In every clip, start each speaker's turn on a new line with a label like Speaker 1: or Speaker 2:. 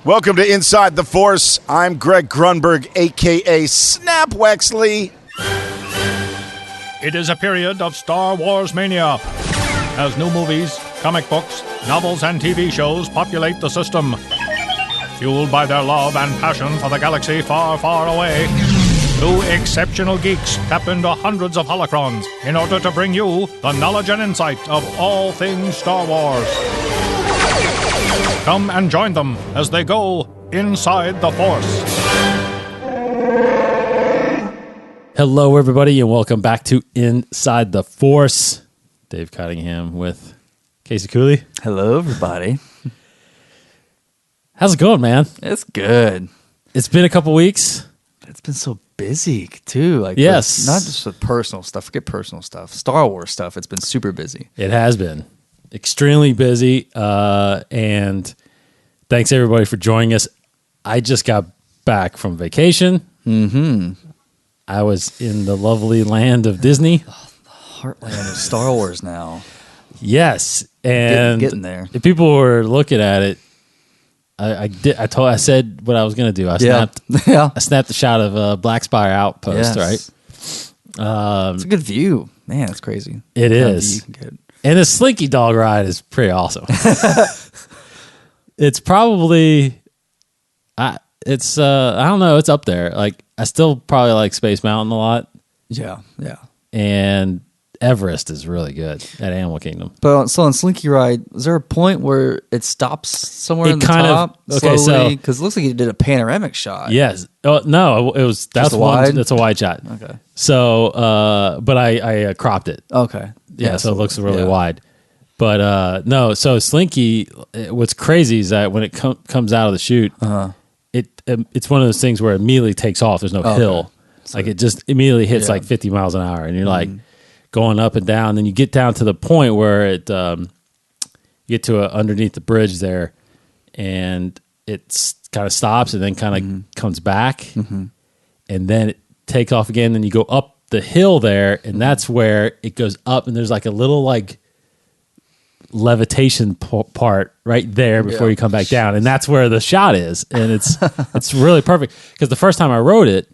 Speaker 1: Welcome to Inside the Force. I'm Greg Grunberg, a.k.a. Snap Wexley.
Speaker 2: It is a period of Star Wars mania, as new movies, comic books, novels, and TV shows populate the system. Fueled by their love and passion for the galaxy far, far away, two exceptional geeks tap into hundreds of holocrons in order to bring you the knowledge and insight of all things Star Wars. Come and join them as they go inside the Force.
Speaker 3: Hello, everybody, and welcome back to Inside the Force. Dave Cottingham with Casey Cooley.
Speaker 4: Hello, everybody.
Speaker 3: How's it going, man?
Speaker 4: It's good.
Speaker 3: It's been a couple weeks.
Speaker 4: It's been so busy, too.
Speaker 3: Yes.
Speaker 4: Not just with personal stuff. Forget personal stuff. Star Wars stuff. It's been super busy.
Speaker 3: It has been extremely busy, and thanks, everybody, for joining us. I just got back from vacation.
Speaker 4: Mm-hmm.
Speaker 3: I was in the lovely land of Disney.
Speaker 4: Heartland of Star Wars now.
Speaker 3: Yes, and
Speaker 4: getting there.
Speaker 3: If people were looking at it, I said what I was going to do. I snapped a shot of Black Spire Outpost.
Speaker 4: Yes.
Speaker 3: Right.
Speaker 4: It's a good view, man. It's crazy.
Speaker 3: It is,
Speaker 4: you can get.
Speaker 3: And the Slinky Dog ride is pretty awesome. It's probably, I don't know. It's up there. Like, I still probably like Space Mountain a lot.
Speaker 4: Yeah.
Speaker 3: And Everest is really good at Animal Kingdom.
Speaker 4: But so on Slinky Ride, is there a point where it stops somewhere in the top slowly? Because it looks like you did a panoramic shot.
Speaker 3: Yes. No, it was that's
Speaker 4: wide.
Speaker 3: That's a wide shot.
Speaker 4: Okay.
Speaker 3: So, but I cropped it.
Speaker 4: Okay.
Speaker 3: Yeah. So it looks really wide. But no. So Slinky, what's crazy is that when it comes out of the chute, it's one of those things where it immediately takes off. There's no hill. So, like it just immediately hits like 50 miles an hour, and you're like going up and down. Then you get down to the point where it you get to underneath the bridge there, and it kind of stops and then kind of comes back, and then it takes off again. Then you go up the hill there, and that's where it goes up, and there's like a little like levitation part right there before you come back down, and that's where the shot is, and it's really perfect. Because the first time I rode it,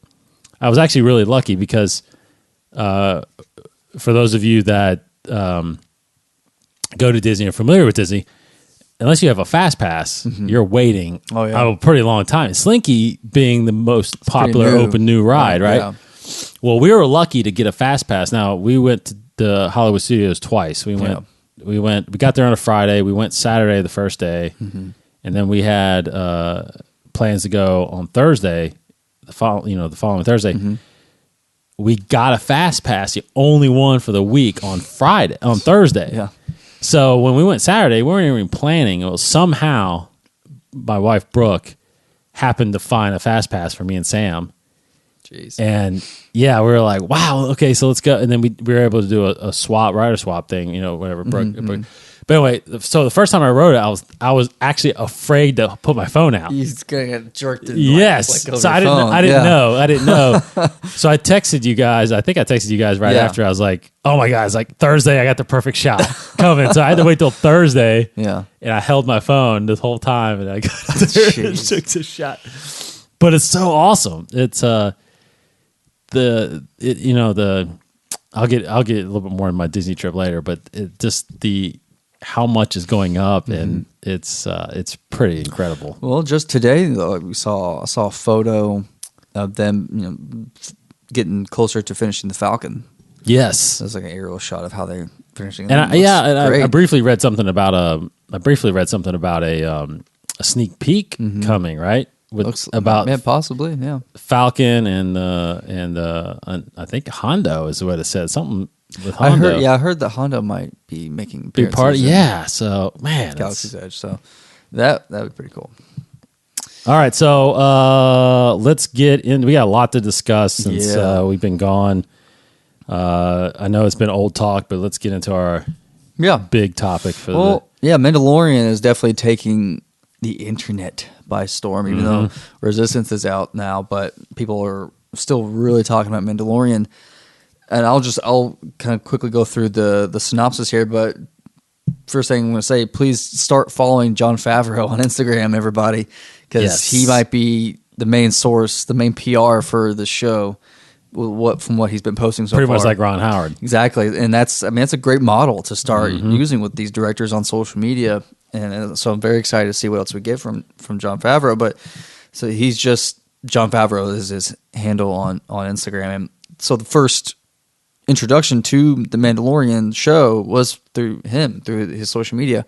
Speaker 3: I was actually really lucky because for those of you that go to Disney or familiar with Disney, unless you have a fast pass, you're waiting a pretty long time. Slinky being the most popular open new ride, right? Yeah. Well, we were lucky to get a fast pass. Now, we went to the Hollywood Studios twice. We got there on a Friday. We went Saturday the first day, and then we had plans to go on Thursday, the following Thursday. We got a fast pass, the only one for the week on Thursday. Yeah. So when we went Saturday, we weren't even planning. It was somehow my wife Brooke happened to find a fast pass for me and Sam.
Speaker 4: Jeez. And
Speaker 3: we were like, wow, okay, so let's go. And then we were able to do a rider swap thing, whatever. Brooke. But anyway, so the first time I rode it, I was actually afraid to put my phone out.
Speaker 4: He's gonna get jerked in.
Speaker 3: Yes, so I didn't know. So I texted you guys. I think I texted you guys right after. I was like, oh my God, it's like Thursday. I got the perfect shot coming. So I had to wait till Thursday. Yeah, and I held my phone this whole time, and I got there and took the shot. But it's so awesome. It's I'll get a little bit more in my Disney trip later, but it just how much is going up, and it's pretty incredible.
Speaker 4: Well, just today I saw a photo of them getting closer to finishing the Falcon.
Speaker 3: Yes,
Speaker 4: there's like an aerial shot of how they're finishing.
Speaker 3: And I briefly read something about a sneak peek coming, right?
Speaker 4: Possibly
Speaker 3: Falcon and I think Hondo is what it said. Something with Hondo.
Speaker 4: I heard that Hondo might be making
Speaker 3: big part. Yeah, so man,
Speaker 4: Galaxy's Edge. So that would be pretty cool.
Speaker 3: All right, so let's get in. We got a lot to discuss since we've been gone. I know it's been old talk, but let's get into our big topic for
Speaker 4: Mandalorian is definitely taking the internet by storm, even though Resistance is out now, but people are still really talking about Mandalorian. And I'll kind of quickly go through the synopsis here, but first thing I'm going to say, please start following Jon Favreau on Instagram, everybody, because he might be the main source, the main PR for the show. From what he's been posting so far,
Speaker 3: pretty much like Ron Howard,
Speaker 4: exactly, and that's a great model to start using with these directors on social media, and so I'm very excited to see what else we get from Jon Favreau. But so he's just Jon Favreau is his handle on Instagram, and so the first introduction to the Mandalorian show was through his social media.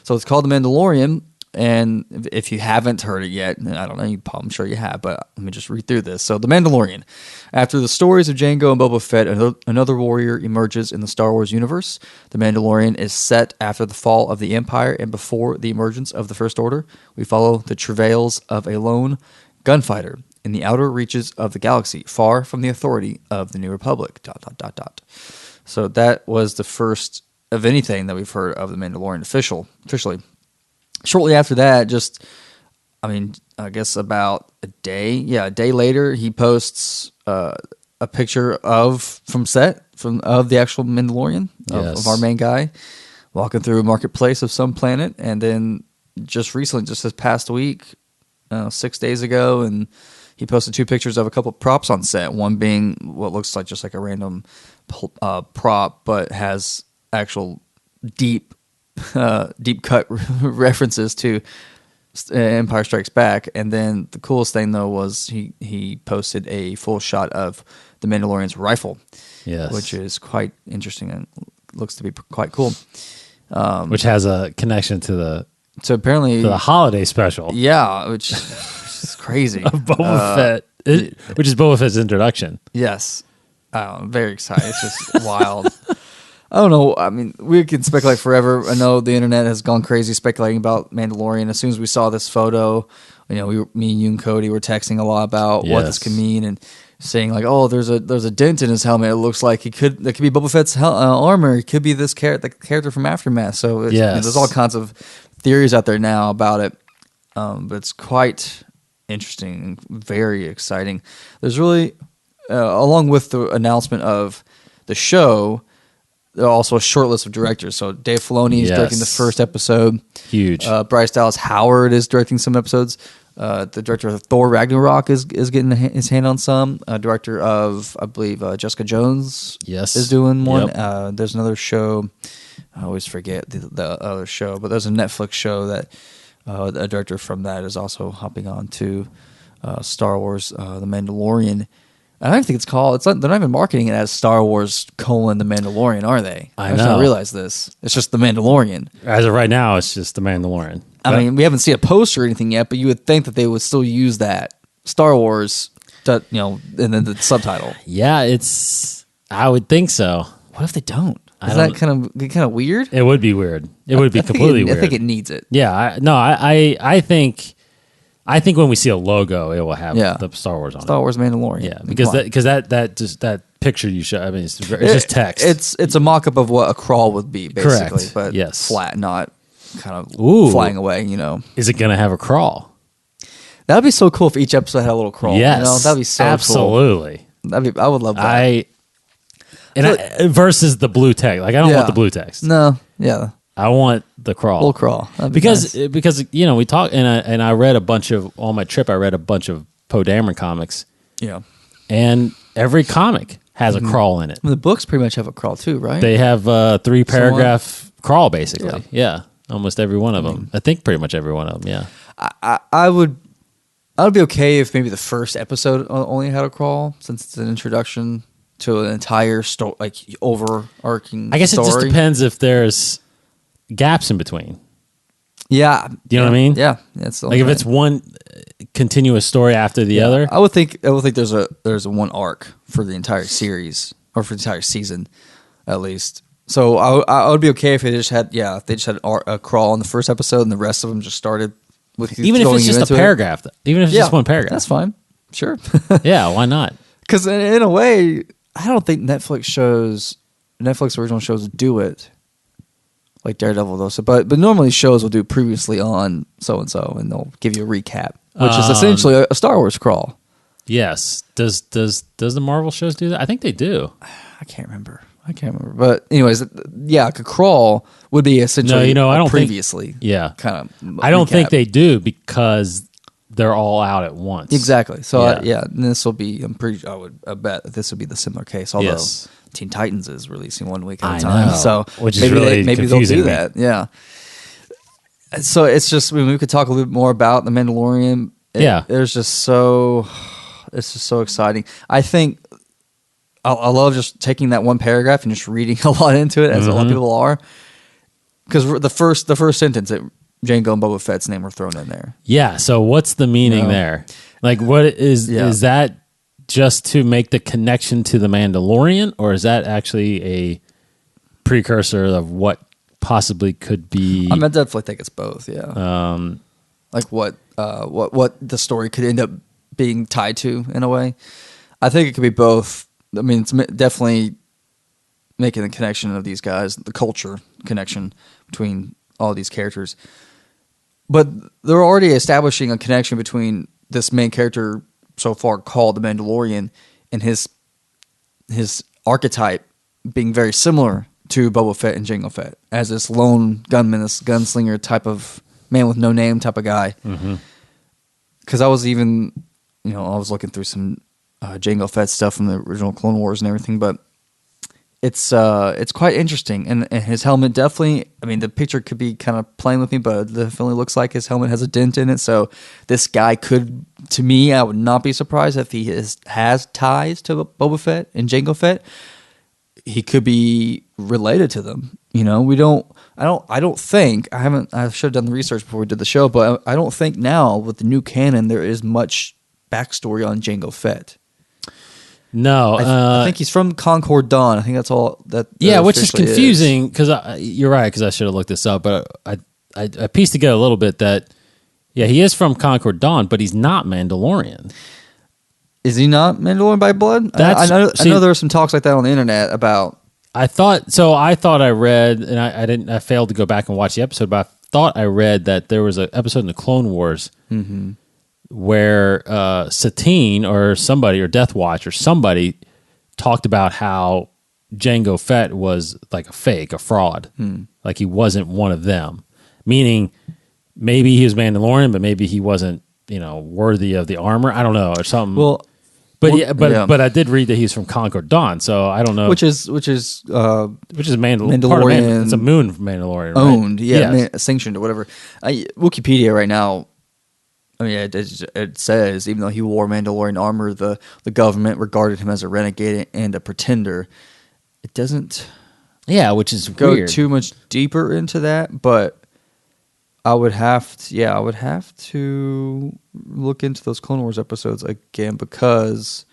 Speaker 4: So it's called The Mandalorian. And if you haven't heard it yet, I don't know, I'm sure you have, but let me just read through this. So, The Mandalorian. After the stories of Jango and Boba Fett, another warrior emerges in the Star Wars universe. The Mandalorian is set after the fall of the Empire and before the emergence of the First Order. We follow the travails of a lone gunfighter in the outer reaches of the galaxy, far from the authority of the New Republic. ... So that was the first of anything that we've heard of The Mandalorian officially. Shortly after that, I guess about a day later, he posts a picture of the actual Mandalorian, of our main guy, walking through a marketplace of some planet. And then just this past week, 6 days ago, and he posted 2 pictures of a couple of props on set, one being what looks like just like a random prop, but has actual deep cut references to Empire Strikes Back. And then the coolest thing though was he posted a full shot of the Mandalorian's rifle, which is quite interesting and looks to be quite cool.
Speaker 3: Which has a connection to
Speaker 4: apparently
Speaker 3: the holiday special.
Speaker 4: Yeah, which is crazy.
Speaker 3: Of Boba Fett, which is Boba Fett's introduction.
Speaker 4: Yes, I'm very excited. It's just wild. I don't know. I mean, we can speculate forever. I know the internet has gone crazy speculating about Mandalorian. As soon as we saw this photo, me and you and Cody were texting a lot about what this could mean and saying like, "Oh, there's a dent in his helmet. It looks like that could be Boba Fett's armor. It could be the character from Aftermath." So there's all kinds of theories out there now about it, but it's quite interesting and very exciting. There's really, along with the announcement of the show, there are also a short list of directors. So Dave Filoni is directing the first episode.
Speaker 3: Huge.
Speaker 4: Bryce Dallas Howard is directing some episodes. The director of Thor Ragnarok is getting his hand on some. Director of, I believe, Jessica Jones is doing one. Yep. There's another show. I always forget the other show, but there's a Netflix show that a director from that is also hopping on to Star Wars, The Mandalorian. I don't think it's called. They're not even marketing it as Star Wars: The Mandalorian, are they?
Speaker 3: I
Speaker 4: just don't realize this. It's just The Mandalorian.
Speaker 3: As of right now, it's just The Mandalorian.
Speaker 4: I mean, we haven't seen a poster or anything yet, but you would think that they would still use that Star Wars, and then the subtitle.
Speaker 3: Yeah, I would think so.
Speaker 4: What if they don't? Isn't that kind of weird?
Speaker 3: It would be weird. It would be completely weird.
Speaker 4: I think it needs it.
Speaker 3: Yeah, I think when we see a logo, it will have the Star Wars on it.
Speaker 4: Star Wars Mandalorian.
Speaker 3: Yeah, because that picture you show, I mean, it's just text.
Speaker 4: It's a mock-up of what a crawl would be, basically.
Speaker 3: Correct.
Speaker 4: But flat, not kind of flying away,
Speaker 3: Is it going to have a crawl?
Speaker 4: That would be so cool if each episode had a little crawl.
Speaker 3: Yes.
Speaker 4: That would be so
Speaker 3: absolutely.
Speaker 4: Cool. I would love that.
Speaker 3: Versus the blue text. Like, I don't want the blue text.
Speaker 4: No, yeah.
Speaker 3: I want the crawl.
Speaker 4: Little crawl.
Speaker 3: Because we talked, and I read a bunch of, on my trip, I read a bunch of Poe Dameron comics.
Speaker 4: Yeah.
Speaker 3: And every comic has a crawl in it.
Speaker 4: The books pretty much have a crawl too, right?
Speaker 3: They have a 3-paragraph crawl, basically. Yeah. Almost every one of them. I think pretty much every one of them, yeah.
Speaker 4: I would be okay if maybe the first episode only had a crawl, since it's an introduction to an entire story, like overarching
Speaker 3: I guess
Speaker 4: story.
Speaker 3: It just depends if there's gaps in between.
Speaker 4: Yeah.
Speaker 3: Do you know what I mean?
Speaker 4: Yeah. That's
Speaker 3: like if it's one continuous story after the other.
Speaker 4: I would think there's a one arc for the entire series, or for the entire season, at least. So I would be okay if they just had a crawl in the first episode and the rest of them just started with
Speaker 3: even if it's just a paragraph. Even if it's just one paragraph,
Speaker 4: that's fine. Sure.
Speaker 3: Yeah, why not?
Speaker 4: Because in a way, I don't think Netflix original shows do it like Daredevil though. So, but normally shows will do previously on so and so, and they'll give you a recap, which is essentially a Star Wars crawl.
Speaker 3: Yes. Does the Marvel shows do that? I think they do.
Speaker 4: I can't remember. I can't remember. But anyways, yeah, crawl would be essentially
Speaker 3: I don't
Speaker 4: previously.
Speaker 3: think, yeah.
Speaker 4: Kind of.
Speaker 3: I don't think they do because they're all out at once.
Speaker 4: Exactly. So this will be. I bet this would be the similar case. Although Teen Titans is releasing 1 week at a time, so
Speaker 3: which is maybe
Speaker 4: they'll do
Speaker 3: me.
Speaker 4: that. Yeah. So it's just we could talk a little bit more about the Mandalorian. It's just so exciting. I think I love just taking that one paragraph and just reading a lot into it, as a lot of people are, because the first sentence, Jango and Boba Fett's name were thrown in there.
Speaker 3: Yeah. So what's the meaning there? Like, what is that? Just to make the connection to the Mandalorian, or is that actually a precursor of what possibly could be?
Speaker 4: I definitely think it's both. Yeah. Like what the story could end up being tied to in a way. I think it could be both. I mean, it's definitely making the connection of these guys, the culture connection between all these characters. But they're already establishing a connection between this main character so far called the Mandalorian and his archetype being very similar to Boba Fett and Jango Fett as this lone gunman, this gunslinger type of man with no name type of guy. Because I was even, I was looking through some Jango Fett stuff from the original Clone Wars and everything, but it's quite interesting. And his helmet definitely, I mean, the picture could be kind of playing with me, but it definitely looks like his helmet has a dent in it. So this guy could, to me, I would not be surprised if he has ties to Boba Fett and Jango Fett. He could be related to them. I don't think, I should have done the research before we did the show, but I don't think now with the new canon there is much backstory on Jango Fett.
Speaker 3: No,
Speaker 4: I think he's from Concord Dawn. I think that's all that.
Speaker 3: Yeah, which is confusing because you're right, because I should have looked this up, but I pieced together a little bit that he is from Concord Dawn, but he's not Mandalorian.
Speaker 4: Is he not Mandalorian by blood? I know there are some talks like that on the internet about.
Speaker 3: I thought I read, and I failed to go back and watch the episode, but I thought I read that there was an episode in the Clone Wars where Satine or somebody, or Death Watch or somebody, talked about how Jango Fett was like a fake, a fraud, like he wasn't one of them. Meaning, maybe he was Mandalorian, but maybe he wasn't, worthy of the armor. I don't know, or something.
Speaker 4: Well.
Speaker 3: But I did read that he's from Concord Dawn, so I don't know.
Speaker 4: Which is
Speaker 3: Mandalorian. It's a moon from Mandalorian, right?
Speaker 4: Owned, sanctioned or whatever. Wikipedia right now, I mean, it says even though he wore Mandalorian armor, the government regarded him as a renegade and a pretender. It doesn't,
Speaker 3: which is
Speaker 4: go
Speaker 3: weird.
Speaker 4: Too much deeper into that, but I would have to look into those Clone Wars episodes again because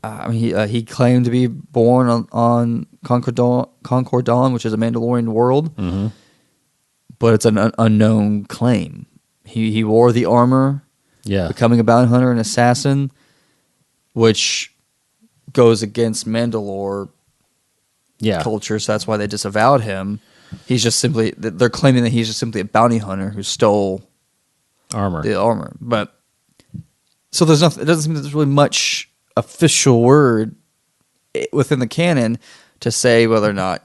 Speaker 4: he claimed to be born on Concord Dawn, which is a Mandalorian world, but it's an unknown claim. He wore the armor, becoming a bounty hunter and assassin, which goes against Mandalore culture, so that's why they disavowed him. They're claiming that he's just simply a bounty hunter who stole the armor. But so there's nothing. It doesn't seem there's really much official word within the canon to say whether or not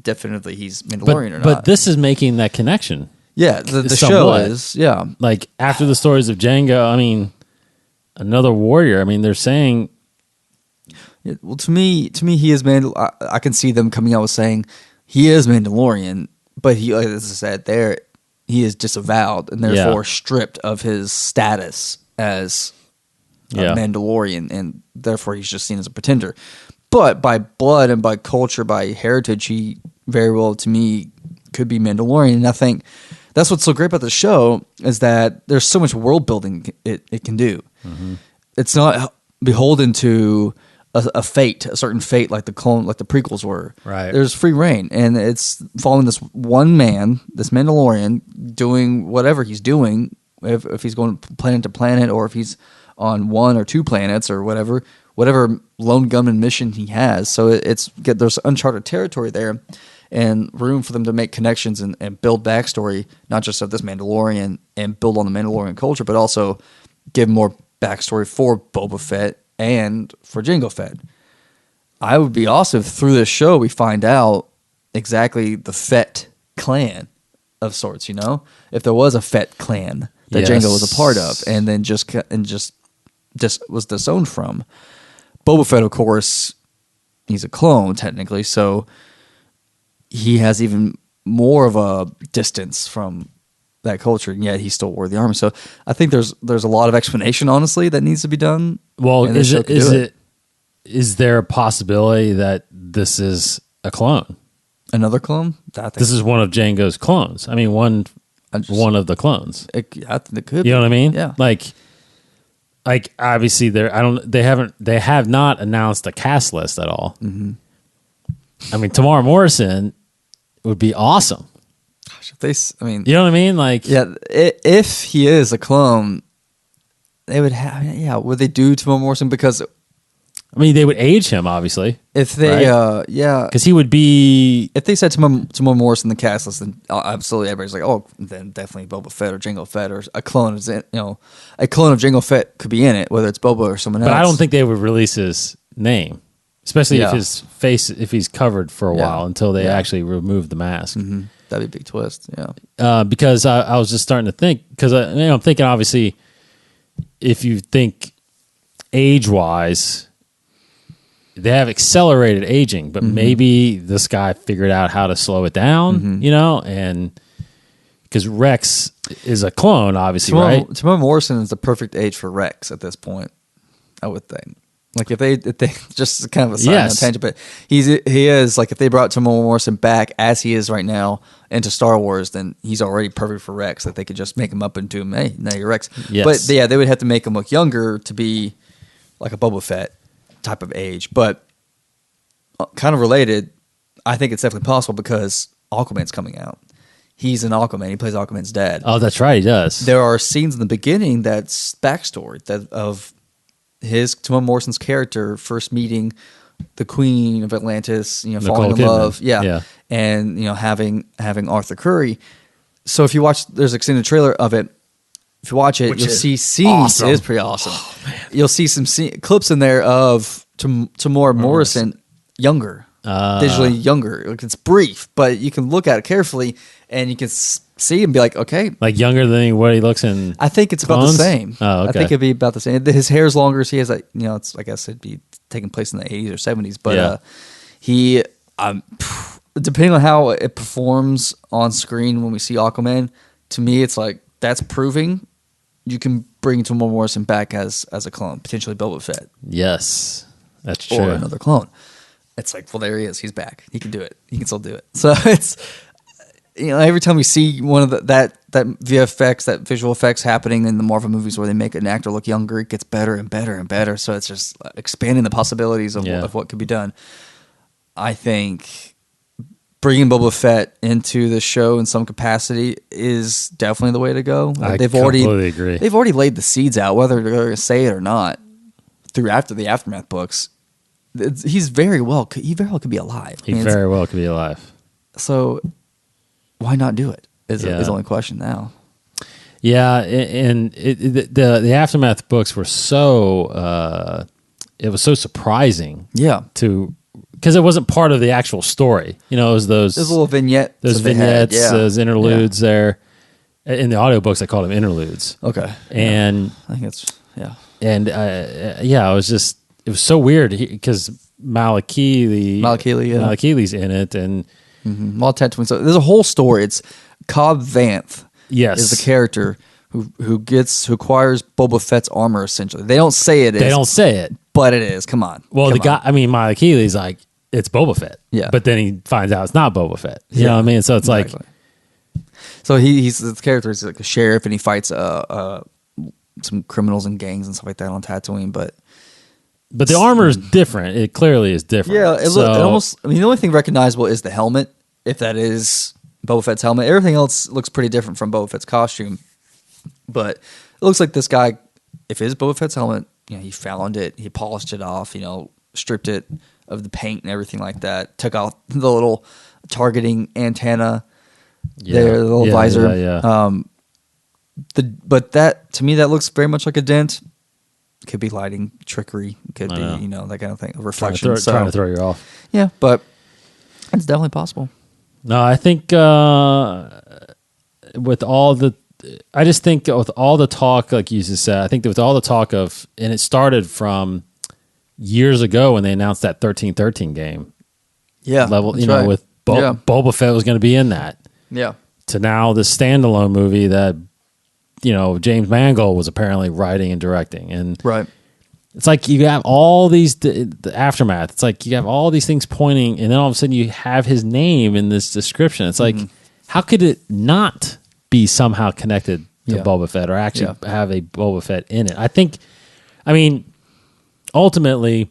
Speaker 4: definitively he's Mandalorian or not.
Speaker 3: But this is making that connection.
Speaker 4: Yeah, the show is. Yeah,
Speaker 3: like after the stories of Jango, I mean, another warrior. I mean, they're saying.
Speaker 4: Yeah, well, to me, he is Mandalorian. I can see them coming out with saying. He is Mandalorian, but he, as I said, he is disavowed and therefore stripped of his status as a Mandalorian, and therefore he's just seen as a pretender. But by blood and by culture, by heritage, he very well, to me, could be Mandalorian. And I think that's what's so great about the show is that there's so much world building it can do. It's not beholden to a certain fate like the prequels were.
Speaker 3: Right.
Speaker 4: There's free reign, and it's following this one man, this Mandalorian, doing whatever he's doing. If he's going planet to planet, or if he's on one or two planets, or whatever lone gunman mission he has. So there's uncharted territory there, and room for them to make connections and build backstory, not just of this Mandalorian and build on the Mandalorian culture, but also give more backstory for Boba Fett and for Jango Fett. I would be awesome if through this show we find out exactly the Fett clan of sorts. If there was a Fett clan that Jango was a part of, and then just was disowned from. Boba Fett, of course, he's a clone technically, so he has even more of a distance from that culture, and yet he still wore the armor. So I think there's a lot of explanation, honestly, that needs to be done.
Speaker 3: Well, is there a possibility that this is a clone?
Speaker 4: Another clone?
Speaker 3: This is one of Jango's clones. I mean, one of the clones.
Speaker 4: I think it could.
Speaker 3: You know what I mean?
Speaker 4: Yeah.
Speaker 3: Like obviously they have not announced a cast list at all. Mm-hmm. I mean, Tamara Morrison would be awesome.
Speaker 4: Gosh,
Speaker 3: you know what I mean? Like,
Speaker 4: yeah, if he is a clone, they would have. Yeah, would they do Tamara Morrison? Because
Speaker 3: I mean, they would age him, obviously.
Speaker 4: If they,
Speaker 3: right?
Speaker 4: Yeah,
Speaker 3: because he would be.
Speaker 4: If they said Tamara Morrison in the cast list, then absolutely everybody's like, oh, then definitely Boba Fett or Jango Fett or a clone is in. A clone of Jango Fett could be in it, whether it's Boba or someone else.
Speaker 3: But I don't think they would release his name, especially if his face, if he's covered for a while until they actually remove the mask.
Speaker 4: Mm-hmm. That'd be a big twist. Yeah,
Speaker 3: because I was just starting to think because I'm thinking obviously, if you think age-wise. They have accelerated aging, but maybe this guy figured out how to slow it down, and because Rex is a clone, obviously, right?
Speaker 4: Tamara Morrison is the perfect age for Rex at this point, I would think. Like if they just kind of a side tangent, but he is like if they brought Tamara Morrison back as he is right now into Star Wars, then he's already perfect for Rex. That they could just make him up into him. Hey, now you're Rex.
Speaker 3: Yes.
Speaker 4: But yeah, they would have to make him look younger to be like a Boba Fett type of age, but kind of related. I think it's definitely possible because Aquaman's coming out. He's an Aquaman. He plays Aquaman's dad.
Speaker 3: Oh, that's right. He does.
Speaker 4: There are scenes in the beginning that's backstory of his Tamara Morrison's character first meeting the Queen of Atlantis, falling in love, and having Arthur Curry. So if you watch, there's an extended trailer of it. If you watch it, you'll see scenes.
Speaker 3: Awesome.
Speaker 4: It is pretty awesome. Oh, you'll see some clips in there of Tamara Morrison younger, digitally younger. Like it's brief, but you can look at it carefully and you can see and be like, okay,
Speaker 3: like younger than what he looks in.
Speaker 4: I think it's about the same.
Speaker 3: Oh, okay.
Speaker 4: I think it'd be about the same. His hair's longer, so he has like it's I guess it'd be taking place in the 80s or 70s. But he, depending on how it performs on screen when we see Aquaman, to me it's like that's proving. You can bring Tamara Morrison back as a clone, potentially Boba Fett.
Speaker 3: Yes, that's true.
Speaker 4: Or another clone. It's like, well, there he is. He's back. He can do it. He can still do it. So it's every time we see one of that VFX, that visual effects happening in the Marvel movies where they make an actor look younger, it gets better and better and better. So it's just expanding the possibilities of what could be done. I think bringing Boba Fett into the show in some capacity is definitely the way to go.
Speaker 3: I completely agree.
Speaker 4: They've already laid the seeds out, whether they're going to say it or not, after the Aftermath books. He very well could be alive.
Speaker 3: He very well could be alive.
Speaker 4: So why not do it? Is the only question now.
Speaker 3: Yeah, and the Aftermath books were so it was so surprising.
Speaker 4: Yeah.
Speaker 3: Because it wasn't part of the actual story. It was those
Speaker 4: little vignettes.
Speaker 3: Those vignettes, those interludes there. In the audiobooks, they call them interludes.
Speaker 4: Okay.
Speaker 3: And
Speaker 4: I think it's,
Speaker 3: And it was so weird because Malakili's in it. And
Speaker 4: so there's a whole story. It's Cobb Vanth is the character who acquires Boba Fett's armor, essentially. They don't say it is.
Speaker 3: They don't say it.
Speaker 4: But it is. Come on.
Speaker 3: Well, Malakili's like, it's Boba Fett.
Speaker 4: Yeah.
Speaker 3: But then he finds out it's not Boba Fett. You know what I mean? So it's like.
Speaker 4: So he's the character is like a sheriff and he fights some criminals and gangs and stuff like that on Tatooine. But
Speaker 3: the armor is different. It clearly is different.
Speaker 4: Yeah. It almost. I mean, the only thing recognizable is the helmet. If that is Boba Fett's helmet, everything else looks pretty different from Boba Fett's costume. But it looks like this guy, if it is Boba Fett's helmet, he found it, he polished it off, stripped it of the paint and everything like that, took out the little targeting antenna there, the little visor.
Speaker 3: Yeah.
Speaker 4: But that, to me, that looks very much like a dent. Could be lighting trickery. Could be that kind of thing. Reflection.
Speaker 3: Trying to throw you off.
Speaker 4: Yeah, but it's definitely possible.
Speaker 3: No, I think with all the talk, like you just said, I think that with all the talk of, and it started from years ago when they announced that 13-13 game.
Speaker 4: Yeah,
Speaker 3: level,
Speaker 4: right.
Speaker 3: With Boba Fett was going to be in that.
Speaker 4: Yeah.
Speaker 3: To now the standalone movie that James Mangold was apparently writing and directing, and
Speaker 4: right.
Speaker 3: It's like you have all these the aftermath. It's like you have all these things pointing, and then all of a sudden you have his name in this description. It's like, how could it not be somehow connected to Boba Fett, or actually have a Boba Fett in it? I mean, ultimately,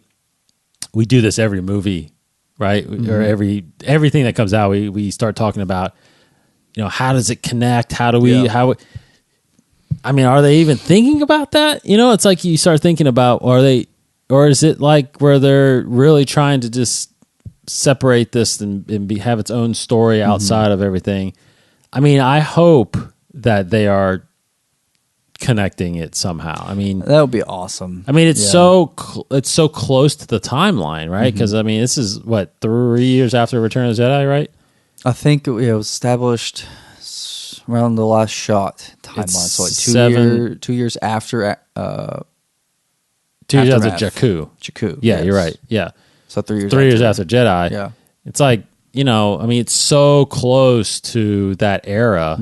Speaker 3: we do this every movie, right? Or everything that comes out, we start talking about, how does it connect? How do we are they even thinking about that? It's like you start thinking about, or is it like where they're really trying to just separate this and have its own story outside of everything? I mean, I hope that they are connecting it somehow. I mean,
Speaker 4: that would be awesome.
Speaker 3: I mean, it's so close to the timeline, right? Because I mean, this is what, 3 years after Return of the Jedi, right?
Speaker 4: I think it was established around the last shot timeline, so like 2 years after
Speaker 3: 2 years after Jakku. Yeah,
Speaker 4: yes.
Speaker 3: You're right. Yeah,
Speaker 4: so 3 years.
Speaker 3: 3 years after Jedi.
Speaker 4: Yeah,
Speaker 3: it's like I mean, it's so close to that era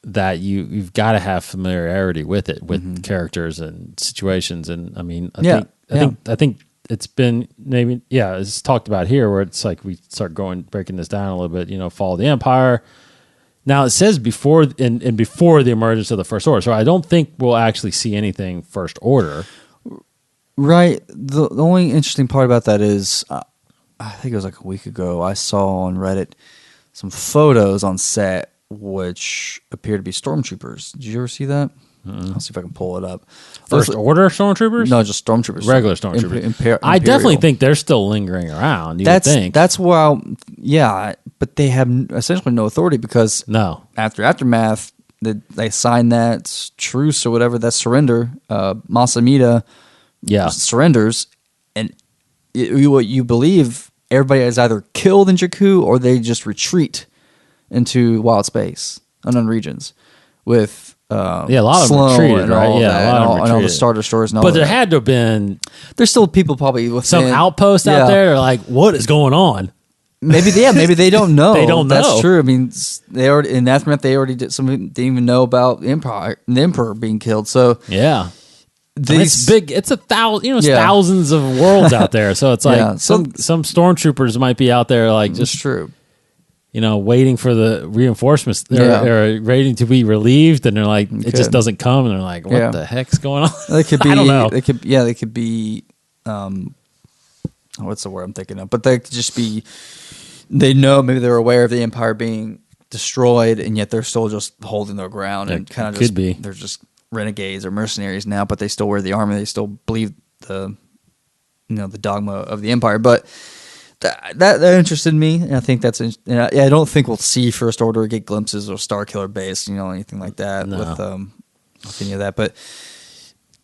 Speaker 3: that you've got to have familiarity with it, with characters and situations, and I mean, I think it's been maybe it's talked about here where it's like we start breaking this down a little bit. Fall of the Empire. Now it says before before the emergence of the First Order, so I don't think we'll actually see anything First Order.
Speaker 4: Right. The only interesting part about that is, I think it was like a week ago, I saw on Reddit some photos on set which appear to be stormtroopers. Did you ever see that? I'll see if I can pull it up.
Speaker 3: First Order stormtroopers?
Speaker 4: No, just stormtroopers.
Speaker 3: Regular stormtroopers. I definitely think they're still lingering around.
Speaker 4: That's why, but they have essentially no authority because after Aftermath, they signed that truce or whatever, that surrender. Masamida surrenders, and what you believe, everybody is either killed in Jakku or they just retreat into wild space, unknown regions, with a
Speaker 3: lot of them retreated, right?
Speaker 4: And all the Star Destroyers and all
Speaker 3: but
Speaker 4: that.
Speaker 3: there had to have been...
Speaker 4: There's still people probably within...
Speaker 3: Some outposts out there that are like, what is going on?
Speaker 4: Maybe they don't know.
Speaker 3: They don't know.
Speaker 4: That's true. I mean, they already in Aftermath, they already did something. Didn't even know about the Emperor being killed. So
Speaker 3: yeah, it's big. It's 1,000. Thousands of worlds out there. So it's like some stormtroopers might be out there, like just
Speaker 4: true.
Speaker 3: Waiting for the reinforcements. They're waiting to be relieved, and they're like, it just doesn't come, and they're like, what the heck's going on?
Speaker 4: They could be.
Speaker 3: I don't know.
Speaker 4: They could be. What's the word I'm thinking of? But they could just be. They know, maybe they're aware of the Empire being destroyed, and yet they're still just holding their ground and kind of just be. They're just renegades or mercenaries now, but they still wear the armor. They still believe the dogma of the Empire. But that interested me, and I think that's. I don't think we'll see First Order get glimpses of Starkiller Base, anything like that with any of that. But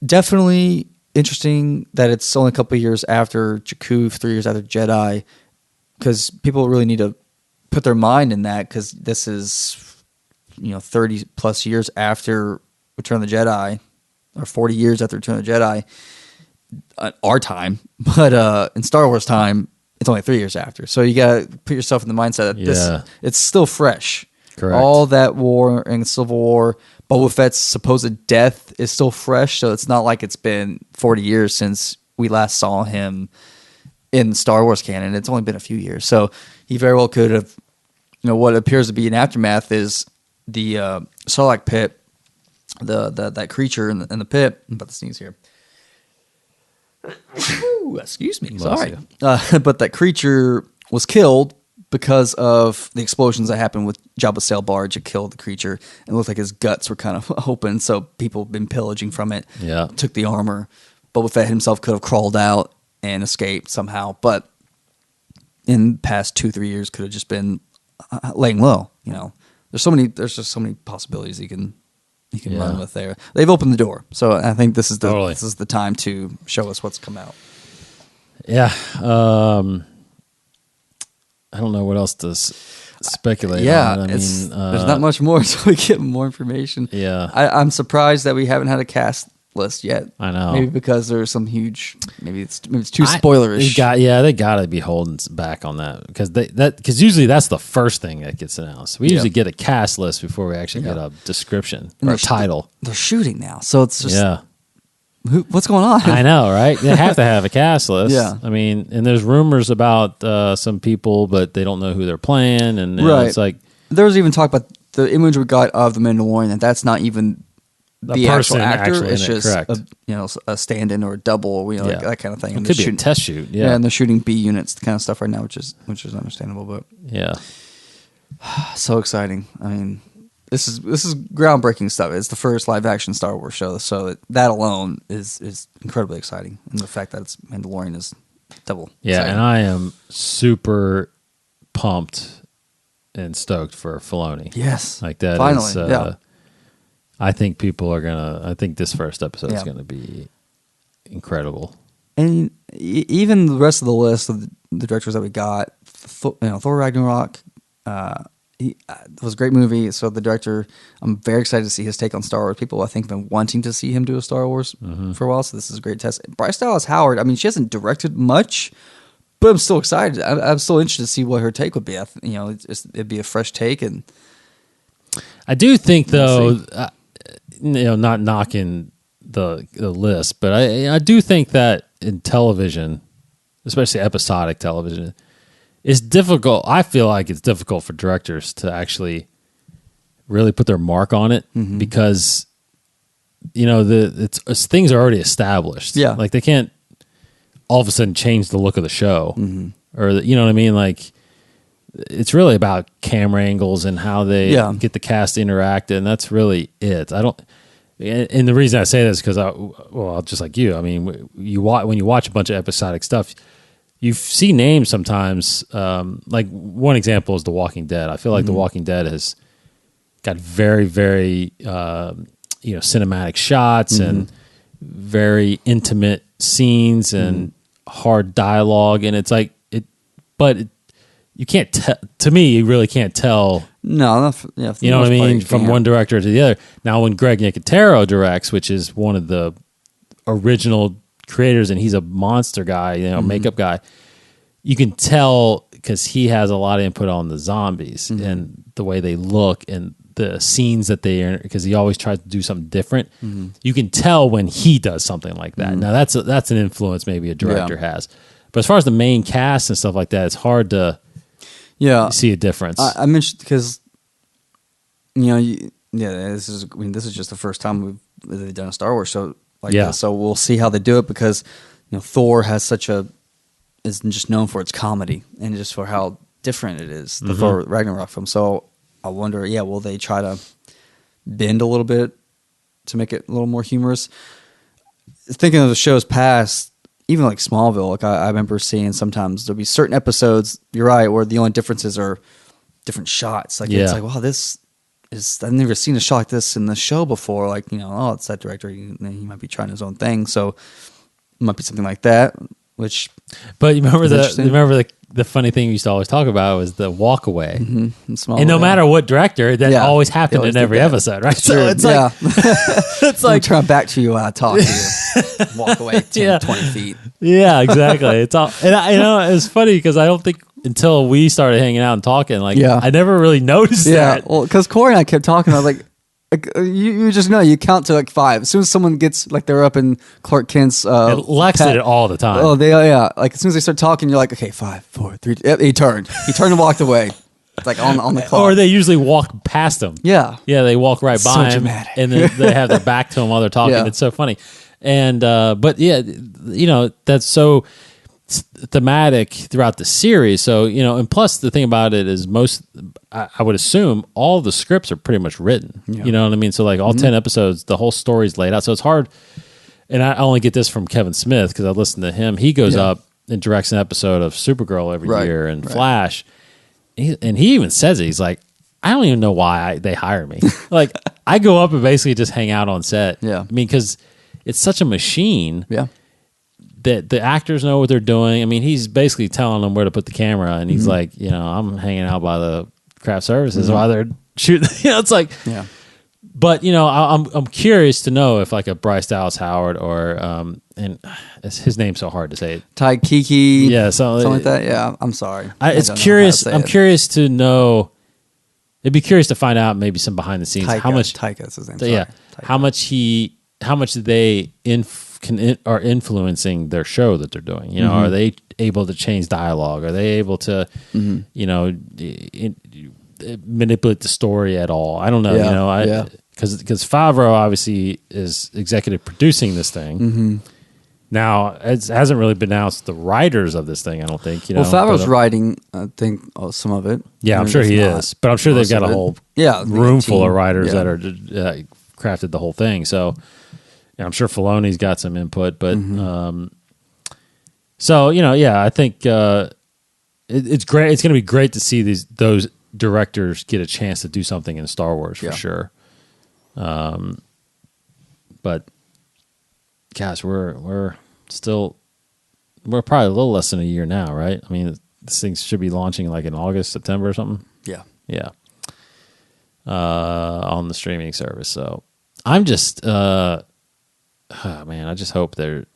Speaker 4: definitely interesting that it's only a couple of years after Jakku, 3 years after Jedi. Because people really need to put their mind in that, because this is, 30 plus years after Return of the Jedi, or 40 years after Return of the Jedi, our time. But in Star Wars time, it's only 3 years after. So you got to put yourself in the mindset that it's still fresh.
Speaker 3: Correct.
Speaker 4: All that war and Civil War, Boba Fett's supposed death is still fresh. So it's not like it's been 40 years since we last saw him in Star Wars canon. It's only been a few years, so he very well could have. What appears to be an aftermath is the Sarlacc pit, that creature in the pit. I'm about to sneeze here. Excuse me, sorry. But that creature was killed because of the explosions that happened with Jabba's sail barge. It killed the creature. It looked like his guts were kind of open, so people have been pillaging from it.
Speaker 3: Yeah,
Speaker 4: took the armor. Boba Fett himself could have crawled out and escaped somehow, but in the past 2-3 years could have just been laying low. There's just so many possibilities you can you can run with there. They've opened the door, so I think this is the time to show us what's come out.
Speaker 3: Yeah, I don't know what else to speculate on. I mean,
Speaker 4: there's not much more until we get more information.
Speaker 3: Yeah.
Speaker 4: I'm surprised that we haven't had a cast list yet.
Speaker 3: I know.
Speaker 4: Maybe because there's some huge. Maybe it's too spoilerish.
Speaker 3: They got to be holding back on that because usually that's the first thing that gets announced. We usually get a cast list before we actually get a description or a title.
Speaker 4: They're shooting now, so it's just what's going on?
Speaker 3: I know, right? They have to have a cast list.
Speaker 4: Yeah.
Speaker 3: I mean, and there's rumors about some people, but they don't know who they're playing, and it's like
Speaker 4: there was even talk about the image we got of the Mandalorian, and that's not even the actual actor. It's just a stand-in or a double, like that kind of thing.
Speaker 3: It could be a test shoot.
Speaker 4: Yeah, and they're shooting B units kind of stuff right now, which is understandable. But so exciting. I mean, this is groundbreaking stuff. It's the first live-action Star Wars show, so that alone is incredibly exciting. And the fact that it's Mandalorian is double.
Speaker 3: Yeah,
Speaker 4: exciting.
Speaker 3: And I am super pumped and stoked for Filoni.
Speaker 4: Yes,
Speaker 3: like that.
Speaker 4: Finally,
Speaker 3: I think people are gonna. I think this first episode is gonna be incredible.
Speaker 4: And even the rest of the list of the directors that we got, Thor Ragnarok. It was a great movie. So the director, I'm very excited to see his take on Star Wars. People, I think, have been wanting to see him do a Star Wars for a while. So this is a great test. Bryce Dallas Howard. I mean, she hasn't directed much, but I'm still excited. I'm still interested to see what her take would be. It'd be a fresh take, and
Speaker 3: I do think though. Not knocking the list, but I do think that in television, especially episodic television, it's difficult. I feel like it's difficult for directors to actually really put their mark on it because things are already established.
Speaker 4: Yeah,
Speaker 3: like they can't all of a sudden change the look of the show, or you know what I mean, like. It's really about camera angles and how they get the cast to interact, and that's really it. And the reason I say this is because just like you, I mean, when you watch a bunch of episodic stuff, you see names sometimes. Like one example is The Walking Dead. I feel like The Walking Dead has got very, very cinematic shots and very intimate scenes and hard dialogue, and it's like you can't tell. To me, you really can't tell.
Speaker 4: No,
Speaker 3: you know what I mean, from one director to the other. Now, when Greg Nicotero directs, which is one of the original creators, and he's a monster guy, makeup guy, you can tell because he has a lot of input on the zombies and the way they look and the scenes that they are. Because he always tries to do something different. You can tell when he does something like that. Now, that's an influence maybe a director has. But as far as the main cast and stuff like that, it's hard to. See a difference.
Speaker 4: I mentioned because this is just the first time they've done a Star Wars show like this, so we'll see how they do it because Thor has is just known for its comedy and just for how different it is, the Thor Ragnarok film. So I wonder, will they try to bend a little bit to make it a little more humorous? Thinking of the shows past. Even like Smallville, like I remember seeing sometimes there'll be certain episodes, you're right, where the only differences are different shots. Like it's like, wow, this is, I've never seen a shot like this in the show before. Like, it's that director, he might be trying his own thing. So it might be something like that,
Speaker 3: but you remember the funny thing we used to always talk about was the walk away. And no matter what director, that always happened in every episode, right? So it's like,
Speaker 4: it's like turn back to you, talk to you, walk away 10, 20 feet.
Speaker 3: Yeah, exactly. It's all, and it's funny because I don't think until we started hanging out and talking, I never really noticed that.
Speaker 4: Yeah, well, because Corey and I kept talking, I was like, you just know, you count to 5. As soon as someone gets, they're up in Clark Kent's...
Speaker 3: Lex did it all the time.
Speaker 4: Oh, as soon as they start talking, you're like, okay, 5, 4, 3... Yep, he turned. He turned and walked away. It's like on the clock.
Speaker 3: Or they usually walk past him.
Speaker 4: Yeah.
Speaker 3: Yeah, they walk right by him.
Speaker 4: Dramatic.
Speaker 3: And then they have their back to him while they're talking. It's so funny. And, but yeah, that's so thematic throughout the series. So, and plus the thing about it is I would assume all the scripts are pretty much written. You know what I mean? So all 10 episodes, the whole story's laid out. So it's hard. And I only get this from Kevin Smith because I listen to him. He goes up and directs an episode of Supergirl every year and Flash. And he even says it. He's like, I don't even know why they hire me. Like, I go up and basically just hang out on set.
Speaker 4: Yeah.
Speaker 3: I mean, because it's such a machine.
Speaker 4: Yeah.
Speaker 3: That the actors know what they're doing. I mean, he's basically telling them where to put the camera, and he's like, I'm hanging out by the craft services while they're shooting. It's like,
Speaker 4: yeah.
Speaker 3: But I'm curious to know if like a Bryce Dallas Howard or and his name's so hard to say.
Speaker 4: Taikiki.
Speaker 3: Yeah,
Speaker 4: something like that. Yeah, I'm sorry.
Speaker 3: It's curious. I'm curious to know. It'd be curious to find out maybe some behind the scenes how much
Speaker 4: Taika's his name.
Speaker 3: Yeah,
Speaker 4: Taika.
Speaker 3: how much they are influencing their show that they're doing. Are they able to change dialogue? Are they able to manipulate the story at all? I don't know.
Speaker 4: Yeah.
Speaker 3: Because Favreau obviously is executive producing this thing. Now it hasn't really been announced the writers of this thing. I don't think.
Speaker 4: Well, Favreau's writing, I think, some of it.
Speaker 3: Yeah, I'm sure he is, but I'm sure they've got a whole room full of writers that are crafted the whole thing. So I'm sure Filoni's got some input, but I think it's great. It's going to be great to see those directors get a chance to do something in Star Wars for sure. But gosh, we're probably a little less than a year now, right? I mean, this thing should be launching like in August, September or something. Yeah. On the streaming service. So I'm just, I just hope they're.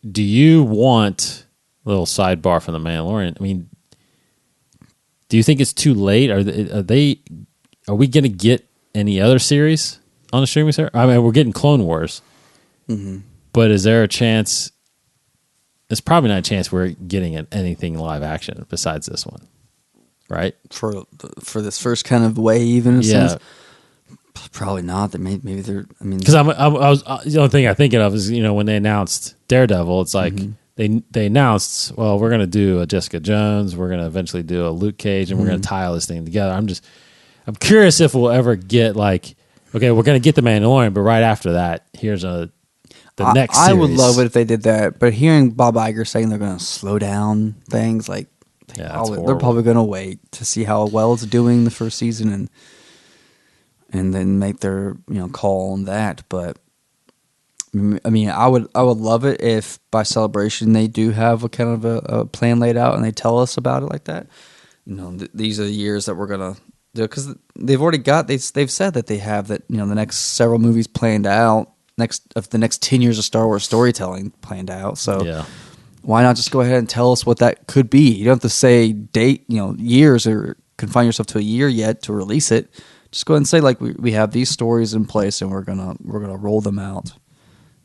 Speaker 3: Do you want a little sidebar from the Mandalorian? I mean, do you think it's too late? Are we going to get any other series on the streaming service? I mean, we're getting Clone Wars, but is there a chance? It's probably not a chance we're getting anything live action besides this one, right?
Speaker 4: For this first kind of wave, in a sense. Probably not. That maybe they're. I mean,
Speaker 3: because I was the only thing I'm thinking of is when they announced Daredevil, it's like they announced, well, we're going to do a Jessica Jones, we're going to eventually do a Luke Cage, and we're going to tie all this thing together. I'm curious if we'll ever get like, okay, we're going to get the Mandalorian, but right after that, here's the next series.
Speaker 4: I would love it if they did that, but hearing Bob Iger saying they're going to slow down things, like they're probably going to wait to see how well it's doing the first season and then make their call on that. But I mean, I would love it if by Celebration they do have a kind of a plan laid out and they tell us about it like that. These are the years that we're gonna do, because they've already got they've said that they have that the next several movies planned out, the next 10 years of Star Wars storytelling planned out. So why not just go ahead and tell us what that could be? You don't have to say date, years, or confine yourself to a year yet to release it. Just go ahead and say, like, we have these stories in place and we're gonna roll them out,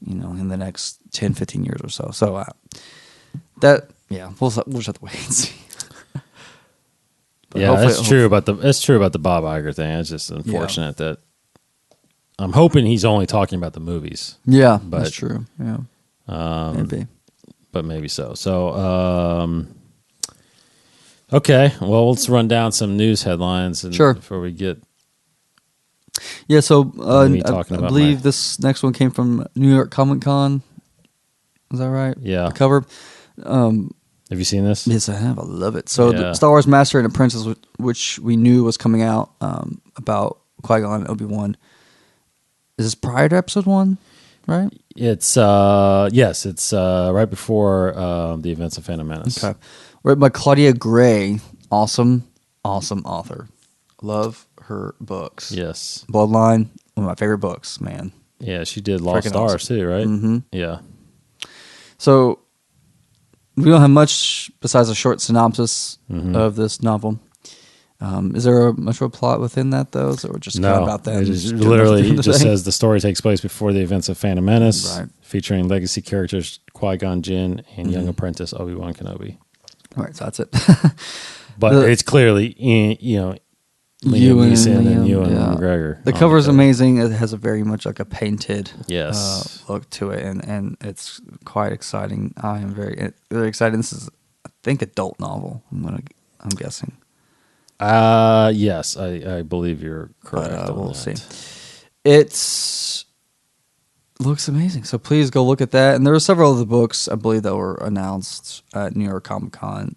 Speaker 4: in the next 10, 15 years or so. So we'll just have to wait and see.
Speaker 3: That's true about the Bob Iger thing. It's just unfortunate that I'm hoping he's only talking about the movies.
Speaker 4: Yeah, but that's true. Yeah, maybe,
Speaker 3: but maybe so. So okay, well, let's run down some news headlines before we get.
Speaker 4: Yeah, so I believe this next one came from New York Comic Con. Is that right?
Speaker 3: Yeah.
Speaker 4: The cover.
Speaker 3: Have you seen this?
Speaker 4: Yes, I have. I love it. So the Star Wars Master and Apprentice, which we knew was coming out about Qui-Gon and Obi-Wan. Is this prior to Episode 1, right?
Speaker 3: It's, it's right before the events of Phantom Menace.
Speaker 4: Okay. Written by Claudia Gray. Awesome author. Love her books.
Speaker 3: Yes.
Speaker 4: Bloodline, one of my favorite books, man.
Speaker 3: Yeah, she did Lost Stars too, right?
Speaker 4: Mm-hmm.
Speaker 3: Yeah.
Speaker 4: So we don't have much besides a short synopsis of this novel. Is there much of a plot within that, though? So we're just kind of about that.
Speaker 3: It just says the story takes place before the events of Phantom Menace, featuring legacy characters Qui-Gon Jinn and young apprentice Obi-Wan Kenobi.
Speaker 4: All right, so that's it.
Speaker 3: But it's clearly, Liam Neeson and Ewan McGregor.
Speaker 4: The cover is amazing. It has a very much like a painted look to it, and it's quite exciting. I am very excited. This is, I think, adult novel. I'm guessing.
Speaker 3: Yes, I believe you're correct.
Speaker 4: We'll see. It's looks amazing. So please go look at that. And there were several other books, I believe, that were announced at New York Comic Con.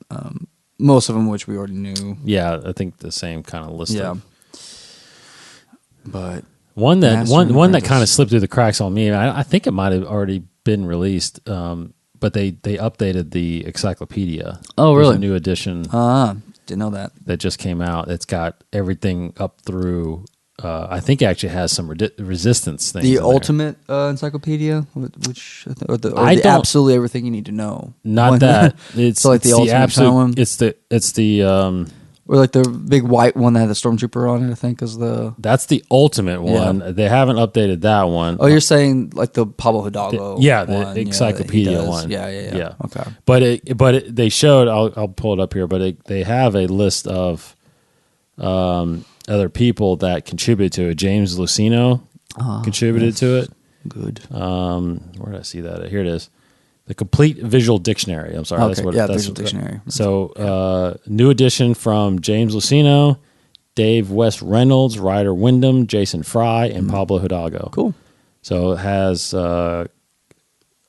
Speaker 4: most of them which we already knew.
Speaker 3: Yeah, I think the same kind of list.
Speaker 4: Yeah, but
Speaker 3: one that kind of slipped through the cracks on me. I think it might have already been released, but they updated the encyclopedia.
Speaker 4: Oh, really?
Speaker 3: There's a new edition.
Speaker 4: Didn't know that.
Speaker 3: That just came out. It's got everything up through. I think it actually has some resistance things.
Speaker 4: The ultimate encyclopedia, which or the absolutely everything you need to know.
Speaker 3: Not that it's
Speaker 4: so like the ultimate
Speaker 3: absolute
Speaker 4: one.
Speaker 3: It's the
Speaker 4: or like the big white one that had the stormtrooper on it. I think is the.
Speaker 3: That's the ultimate one.
Speaker 4: Yeah.
Speaker 3: They haven't updated that one.
Speaker 4: Oh, you're saying like the Pablo Hidalgo?
Speaker 3: The encyclopedia one.
Speaker 4: Yeah. Okay.
Speaker 3: But they showed. I'll pull it up here. But they have a list of other people that contributed to it. James Luceno contributed to it.
Speaker 4: Good.
Speaker 3: Where did I see that? Here it is. The Complete Visual Dictionary. I'm sorry.
Speaker 4: Okay.
Speaker 3: That's what.
Speaker 4: Yeah,
Speaker 3: that's
Speaker 4: Visual Dictionary.
Speaker 3: So, new edition from James Luceno, Dave West Reynolds, Ryder Wyndham, Jason Fry, and Pablo Hidalgo.
Speaker 4: Cool.
Speaker 3: So it has. I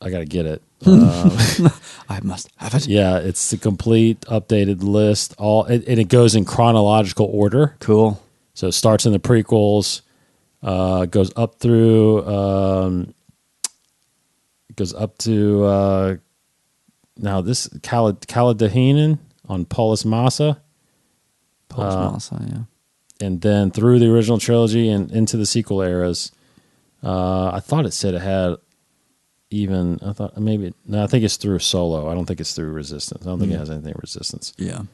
Speaker 3: got to get it.
Speaker 4: I must have it.
Speaker 3: Yeah, it's the complete updated list. And it goes in chronological order.
Speaker 4: Cool.
Speaker 3: So it starts in the prequels, goes up through. Goes up to now this Kaladahinan on Paulus Massa.
Speaker 4: Yeah.
Speaker 3: And then through the original trilogy and into the sequel eras. I thought it said it had even. I thought maybe no. I think it's through Solo. I don't think it's through Resistance. I don't think it has anything Resistance.
Speaker 4: Yeah.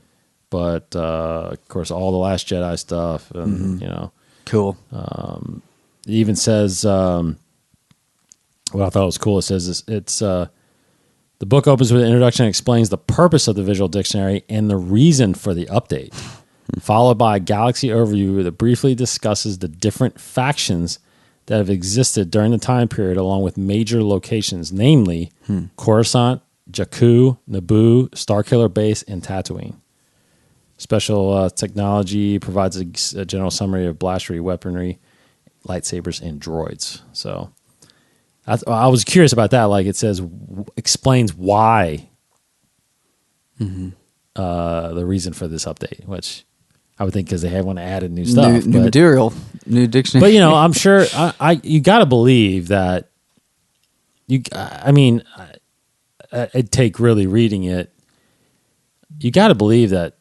Speaker 3: But of course, all the Last Jedi stuff, and
Speaker 4: cool.
Speaker 3: It even says. What I thought was cool, it says it's the book opens with an introduction and explains the purpose of the visual dictionary and the reason for the update, followed by a galaxy overview that briefly discusses the different factions that have existed during the time period, along with major locations, namely Coruscant, Jakku, Naboo, Starkiller Base, and Tatooine. Special technology provides a general summary of blastery weaponry, lightsabers, and droids. So I was curious about that. Like it says, explains why the reason for this update, which I would think because they want to add new stuff,
Speaker 4: new material, new dictionary.
Speaker 3: But I'm sure you got to believe that it'd take really reading it. You got to believe that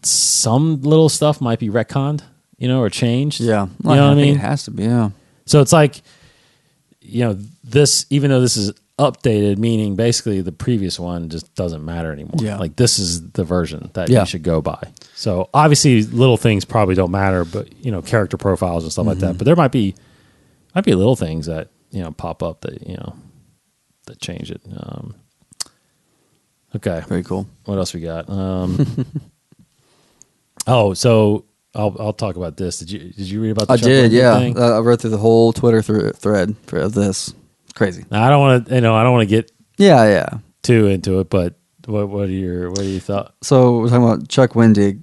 Speaker 3: some little stuff might be retconned, or changed.
Speaker 4: Yeah,
Speaker 3: you know what I mean.
Speaker 4: It has to be. Yeah.
Speaker 3: So it's like. This, even though this is updated, meaning basically the previous one just doesn't matter anymore.
Speaker 4: Yeah.
Speaker 3: Like this is the version that you should go by. So obviously little things probably don't matter, but character profiles and stuff like that. But there might be little things that, pop up that, that change it. Okay.
Speaker 4: Very cool.
Speaker 3: What else we got? So I'll talk about this. Did you read about the
Speaker 4: I did, yeah.
Speaker 3: thing?
Speaker 4: I read through the whole Twitter thread of this. It's crazy.
Speaker 3: Now, I don't want to get too into it, but what are your thoughts?
Speaker 4: So we're talking about Chuck Wendig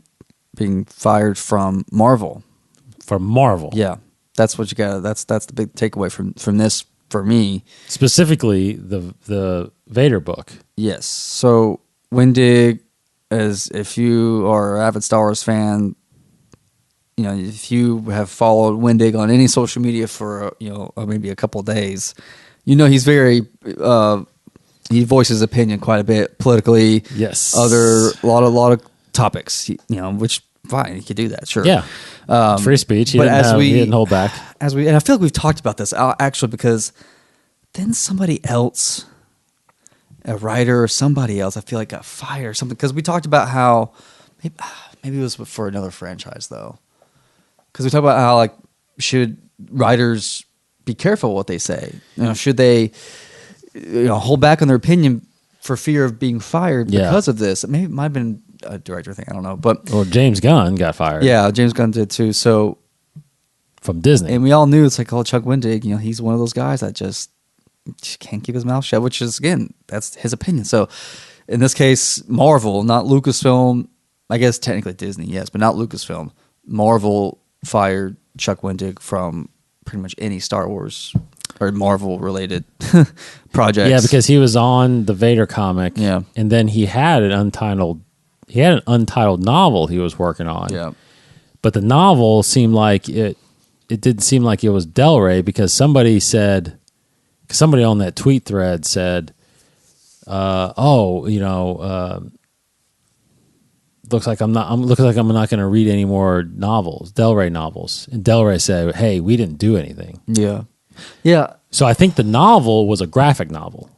Speaker 4: being fired from Marvel.
Speaker 3: From Marvel.
Speaker 4: Yeah. That's what you got. That's the big takeaway from this for me.
Speaker 3: Specifically the Vader book.
Speaker 4: Yes. So Wendig, as if you are an avid Star Wars fan, if you have followed Wendig on any social media for maybe a couple of days, he's very he voices his opinion quite a bit politically.
Speaker 3: Yes,
Speaker 4: a lot of topics. Which fine, he could do that. Sure,
Speaker 3: yeah, free speech. He didn't hold back.
Speaker 4: And I feel like we've talked about this actually because then somebody else, a writer or somebody else, I feel like got fired or something because we talked about how maybe it was for another franchise though. Because we talk about how should writers be careful what they say? Should they hold back on their opinion for fear of being fired because of this? Maybe it might have been a director thing. I don't know. But
Speaker 3: James Gunn got fired.
Speaker 4: Yeah, James Gunn did too. So
Speaker 3: from Disney,
Speaker 4: and we all knew it's like Chuck Wendig. He's one of those guys that just can't keep his mouth shut. Which is again, that's his opinion. So in this case, Marvel, not Lucasfilm. I guess technically Disney, yes, but not Lucasfilm. Marvel fired Chuck Wendig from pretty much any Star Wars or Marvel related projects.
Speaker 3: Yeah, because he was on the Vader comic.
Speaker 4: Yeah.
Speaker 3: And then he had an untitled he had an untitled novel he was working on.
Speaker 4: Yeah.
Speaker 3: But the novel seemed like it didn't seem like it was Del Rey, because somebody on that tweet thread said, looks like I'm not going to read any more novels, Del Rey novels. And Del Rey said, "Hey, we didn't do anything."
Speaker 4: Yeah. Yeah.
Speaker 3: So I think the novel was a graphic novel.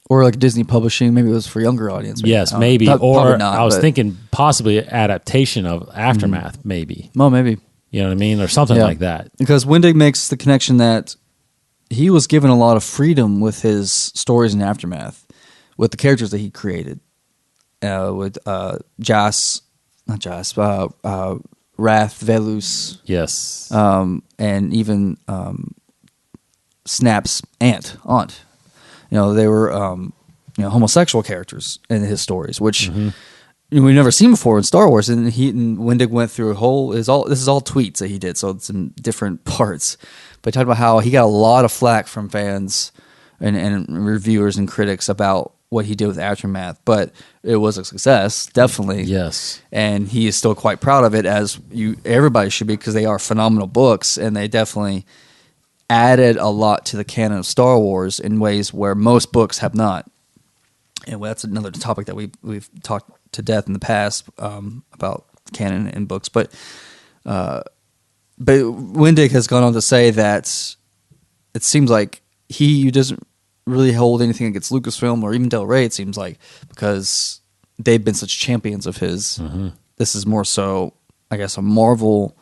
Speaker 4: Or like Disney Publishing, maybe it was for younger audience.
Speaker 3: Yes, maybe. Or not, I was thinking possibly adaptation of Aftermath, maybe.
Speaker 4: Well, maybe.
Speaker 3: You know what I mean? Or something like that.
Speaker 4: Because Wendig makes the connection that he was given a lot of freedom with his stories in Aftermath, with the characters that he created. With Wrath, Velus.
Speaker 3: Yes.
Speaker 4: And even Snap's aunt. They were homosexual characters in his stories, which we've never seen before in Star Wars. And Wendig went through this is all tweets that he did, so it's in different parts. But he talked about how he got a lot of flack from fans and reviewers and critics about what he did with Aftermath, but it was a success, definitely.
Speaker 3: Yes.
Speaker 4: And he is still quite proud of it, as everybody should be, because they are phenomenal books, and they definitely added a lot to the canon of Star Wars in ways where most books have not. And that's another topic that we've talked to death in the past about canon in books. But Wendig has gone on to say that it seems like he doesn't really hold anything against Lucasfilm or even Del Rey, it seems like, because they've been such champions of his. Mm-hmm. This is more so, I guess, a Marvel,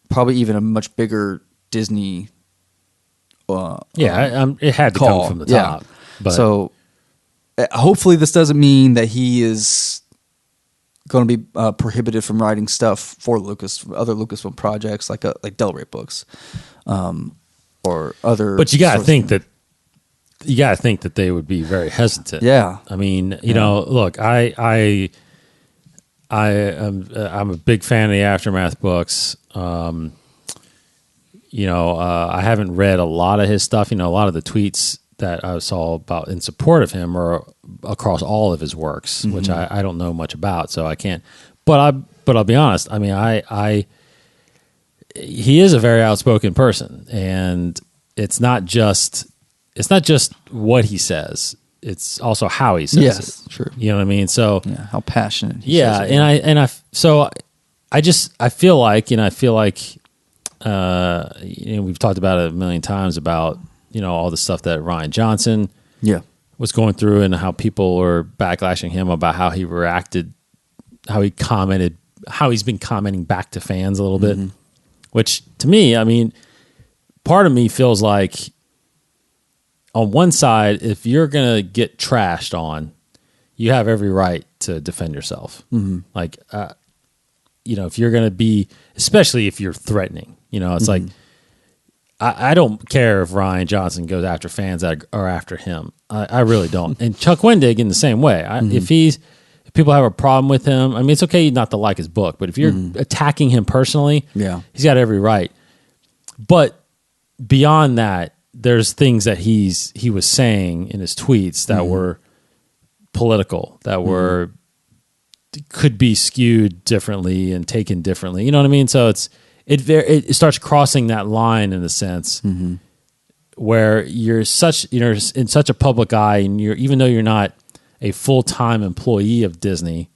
Speaker 4: probably even a much bigger Disney
Speaker 3: it had to come from the top.
Speaker 4: Yeah.
Speaker 3: But.
Speaker 4: So hopefully this doesn't mean that he is going to be prohibited from writing stuff for other Lucasfilm projects like Del Rey books, or other.
Speaker 3: But you got to think that they would be very hesitant.
Speaker 4: Yeah,
Speaker 3: I mean, you know, look, I'm a big fan of the Aftermath books. I haven't read a lot of his stuff. You know, a lot of the tweets that I saw about in support of him are across all of his works, which I don't know much about, so I can't. But I'll be honest. I mean, he is a very outspoken person, and it's not just what he says; it's also how he says it.
Speaker 4: Yes, true.
Speaker 3: You know what I mean? So
Speaker 4: how passionate.
Speaker 3: I feel like we've talked about it a million times about all the stuff that Rian Johnson was going through and how people were backlashing him about how he reacted, how he commented, how he's been commenting back to fans a little bit, which to me, I mean, part of me feels like on one side, if you're going to get trashed on, you have every right to defend yourself. Mm-hmm. Like, if you're going to be, especially if you're threatening, it's like, I don't care if Rian Johnson goes after fans that are after him. I really don't. And Chuck Wendig in the same way. If people have a problem with him, I mean, it's okay not to like his book, but if you're attacking him personally, he's got every right. But beyond that, there's things that he was saying in his tweets that were political, that were could be skewed differently and taken differently. You know what I mean? So it starts crossing that line in a sense where you're in such a public eye, and even though you're not a full-time employee of Disney,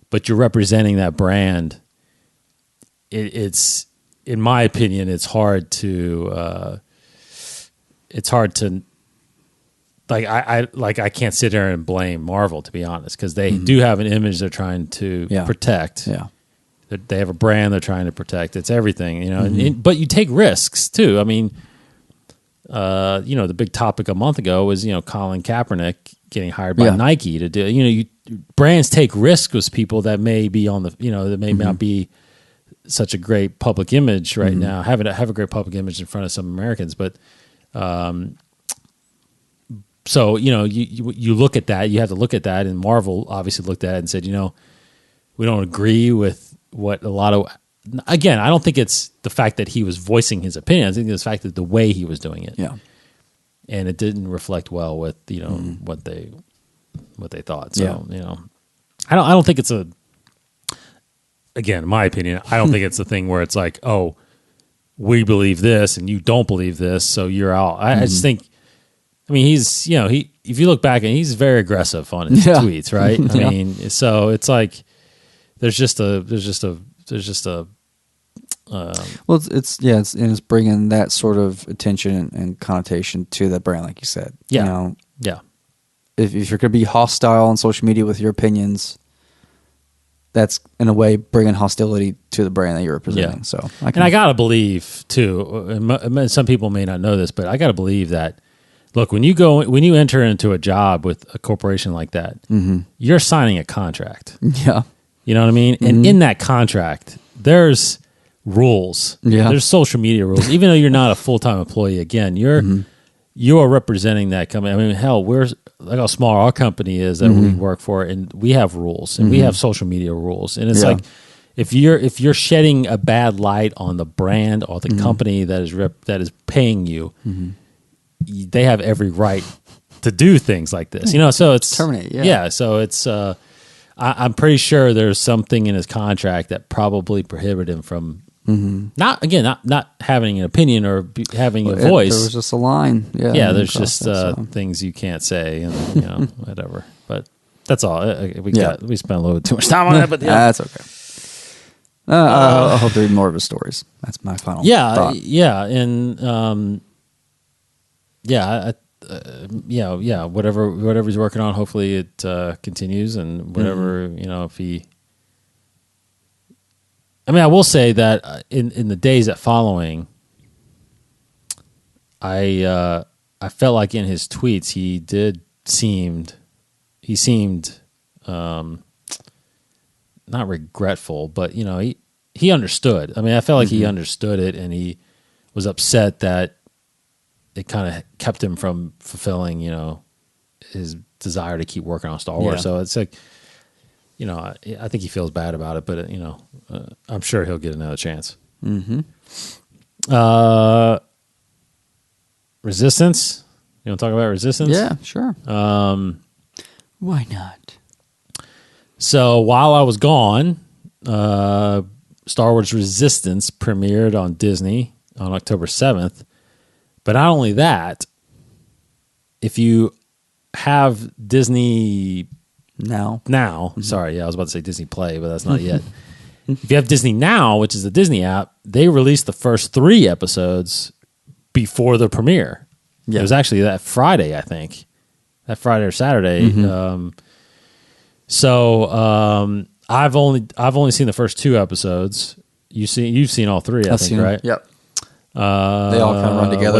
Speaker 3: but you're representing that brand. It's in my opinion, it's hard to I can't sit there and blame Marvel, to be honest, because they do have an image they're trying to protect. Yeah. They have a brand they're trying to protect. It's everything, but you take risks too. I mean, the big topic a month ago was, Colin Kaepernick getting hired by Nike to do, brands take risks with people that may be on the, that may not be such a great public image right now, have a great public image in front of some Americans. But, so, you look at that, you have to look at that, and Marvel obviously looked at it and said, we don't agree with what a lot of, again, I don't think it's the fact that he was voicing his opinion. I think it's the fact that the way he was doing it. Yeah. And it didn't reflect well with, what they thought. So, I don't think it's again, in my opinion, I don't think it's a thing where it's like, oh, we believe this and you don't believe this, so you're out. I just think, I mean, he's, if you look back and he's very aggressive on his tweets, right? I mean, so it's like, there's just a
Speaker 4: well, it's bringing that sort of attention and connotation to the brand, like you said.
Speaker 3: Yeah.
Speaker 4: If you're going to be hostile on social media with your opinions, that's in a way bringing hostility to the brand that you're representing.
Speaker 3: Yeah.
Speaker 4: So,
Speaker 3: I gotta believe too. And some people may not know this, but I gotta believe that. Look, when you enter into a job with a corporation like that, you're signing a contract.
Speaker 4: Yeah,
Speaker 3: you know what I mean. And in that contract, there's rules.
Speaker 4: Yeah,
Speaker 3: there's social media rules. Even though you're not a full-time employee, again, you are representing that company. I mean, hell, we're like how small our company is that we work for, and we have rules and we have social media rules. And it's like if you're shedding a bad light on the brand or the company that is paying you, they have every right to do things like this. So it's
Speaker 4: terminate.
Speaker 3: So it's I'm pretty sure there's something in his contract that probably prohibited him from not having an opinion or having a voice.
Speaker 4: There was just a line.
Speaker 3: There's just things you can't say, and whatever. But that's all. We spent a little bit too much time on it, but
Speaker 4: that's okay. I hope to read more of his stories. That's my final thought.
Speaker 3: And whatever he's working on, hopefully it continues, and whatever if he. I mean, I will say that in the days that following, I felt like in his tweets he seemed not regretful, but he understood. I mean, I felt like he understood it, and he was upset that it kind of kept him from fulfilling his desire to keep working on Star Wars. So it's like. I think he feels bad about it, but I'm sure he'll get another chance. Resistance. You want to talk about Resistance?
Speaker 4: Yeah, sure. Why not?
Speaker 3: So while I was gone, Star Wars Resistance premiered on Disney on October 7th. But not only that, if you have Disney Now, sorry, I was about to say Disney Play, but that's not yet. If you have Disney Now, which is the Disney app, they released the first 3 episodes before the premiere. It was actually that Friday, I think. That Friday or Saturday. I've only seen the first 2 episodes. You've seen all 3, I think, right?
Speaker 4: Yep. They all kind of run together.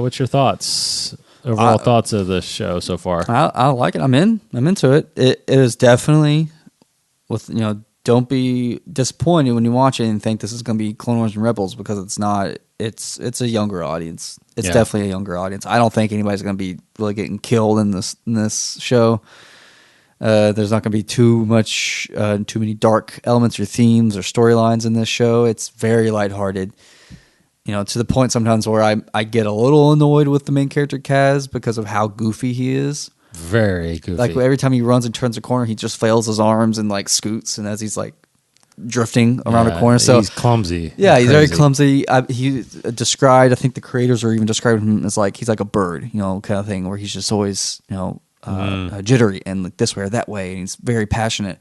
Speaker 3: What's your thoughts? Overall thoughts of the show so far?
Speaker 4: I like it. I'm into it. It is definitely don't be disappointed when you watch it and think this is going to be Clone Wars and Rebels, because it's not. It's a younger audience. It's definitely a younger audience. I don't think anybody's going to be really getting killed in this show. There's not going to be too many dark elements or themes or storylines in this show. It's very lighthearted. To the point sometimes where I get a little annoyed with the main character Kaz because of how goofy he is.
Speaker 3: Very goofy.
Speaker 4: Like every time he runs and turns a corner, he just flails his arms and scoots, and as he's drifting around a corner. So
Speaker 3: he's clumsy.
Speaker 4: Yeah, he's very clumsy. He described, I think the creators are even describing him as he's like a bird, kind of thing, where he's just always, jittery and this way or that way, and he's very passionate.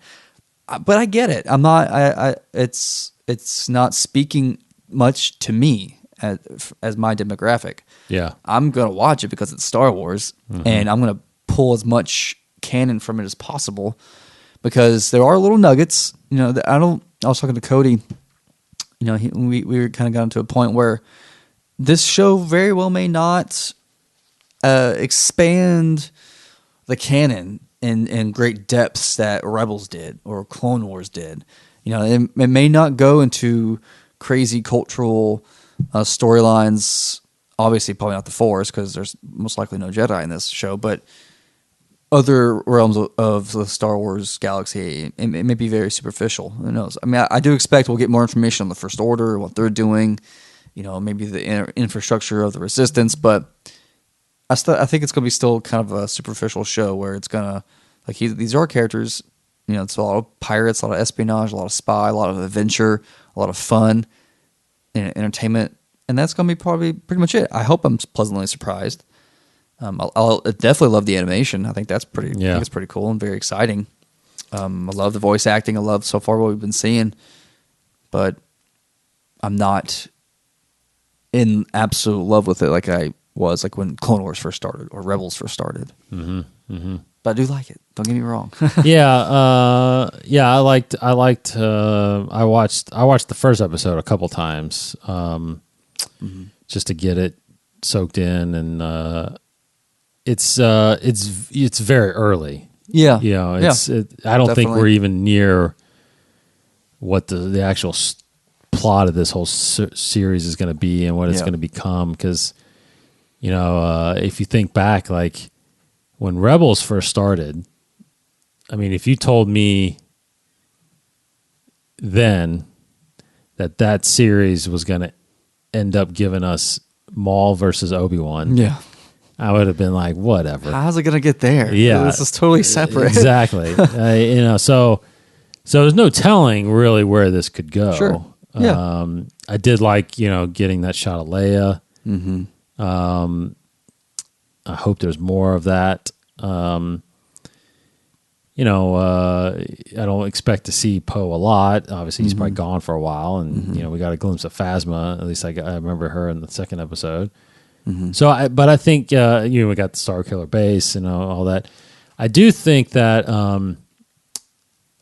Speaker 4: But I get it. I'm not. It's not speaking much to me as my demographic.
Speaker 3: Yeah,
Speaker 4: I'm gonna watch it because it's Star Wars, and I'm gonna pull as much canon from it as possible, because there are little nuggets. That I was talking to Cody. We were kind of gotten to a point where this show very well may not expand the canon in great depths that Rebels did or Clone Wars did. It may not go into crazy cultural storylines. Obviously, probably not the Force, because there's most likely no Jedi in this show, but other realms of the Star Wars galaxy, it may be very superficial. Who knows? I mean, I do expect we'll get more information on the First Order, what they're doing, maybe the infrastructure of the Resistance, but I think it's going to be still kind of a superficial show where it's going to, these are characters, it's a lot of pirates, a lot of espionage, a lot of spy, a lot of adventure, a lot of fun and entertainment, and that's going to be probably pretty much it. I hope I'm pleasantly surprised. I'll definitely love the animation. I think that's pretty. I think it's pretty cool and very exciting. I love the voice acting. I love so far what we've been seeing, but I'm not in absolute love with it like I was like when Clone Wars first started or Rebels first started. But I do like it. Don't get me wrong.
Speaker 3: I watched the first episode a couple times just to get it soaked in, and it's very early.
Speaker 4: Yeah,
Speaker 3: I don't think we're even near what the actual plot of this whole series is going to be and what it's going to become. Because if you think back, like when Rebels first started, I mean, if you told me then that series was going to end up giving us Maul versus Obi-Wan, I would have been like, whatever.
Speaker 4: How's it going to get there?
Speaker 3: Yeah.
Speaker 4: This is totally separate.
Speaker 3: Exactly. So there's no telling really where this could go.
Speaker 4: Sure. Yeah.
Speaker 3: I did like, getting that shot of Leia. I hope there's more of that. I don't expect to see Poe a lot. Obviously, he's probably gone for a while, and we got a glimpse of Phasma. At least I remember her in the second episode. So, I think we got the Star Killer base and all that. I do think that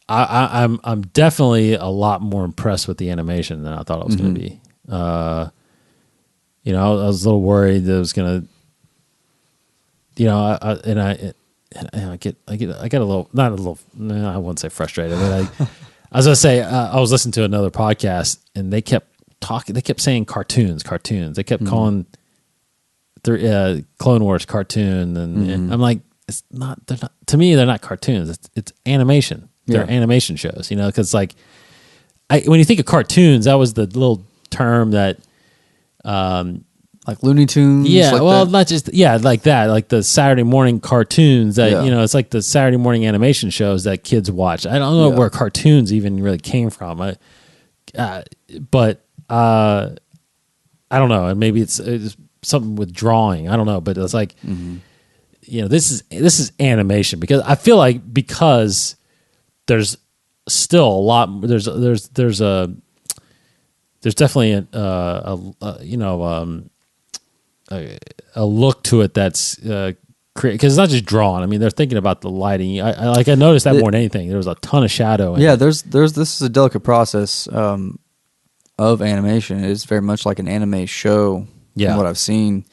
Speaker 3: I'm definitely a lot more impressed with the animation than I thought it was going to be. I was a little worried that it was going to, I get a little, not a little, no, I wouldn't say frustrated, but I was going to say, I was listening to another podcast and they kept saying cartoons. They kept calling Clone Wars cartoon. And I'm like, they're not, to me, they're not cartoons. It's animation. They're animation shows, because like, when you think of cartoons, that was the little term that,
Speaker 4: like Looney Tunes.
Speaker 3: Yeah,
Speaker 4: like
Speaker 3: well,
Speaker 4: that.
Speaker 3: not just like that, like the Saturday morning cartoons that it's like the Saturday morning animation shows that kids watch. I don't know where cartoons even really came from, but I don't know. And maybe it's something with drawing. I don't know, but it's like this is animation because I feel like there's still a lot. There's definitely a look to it that's creative because it's not just drawn. I mean, they're thinking about the lighting. I noticed that more than anything. There was a ton of shadow.
Speaker 4: This is a delicate process of animation. It is very much like an anime show. From what I've seen.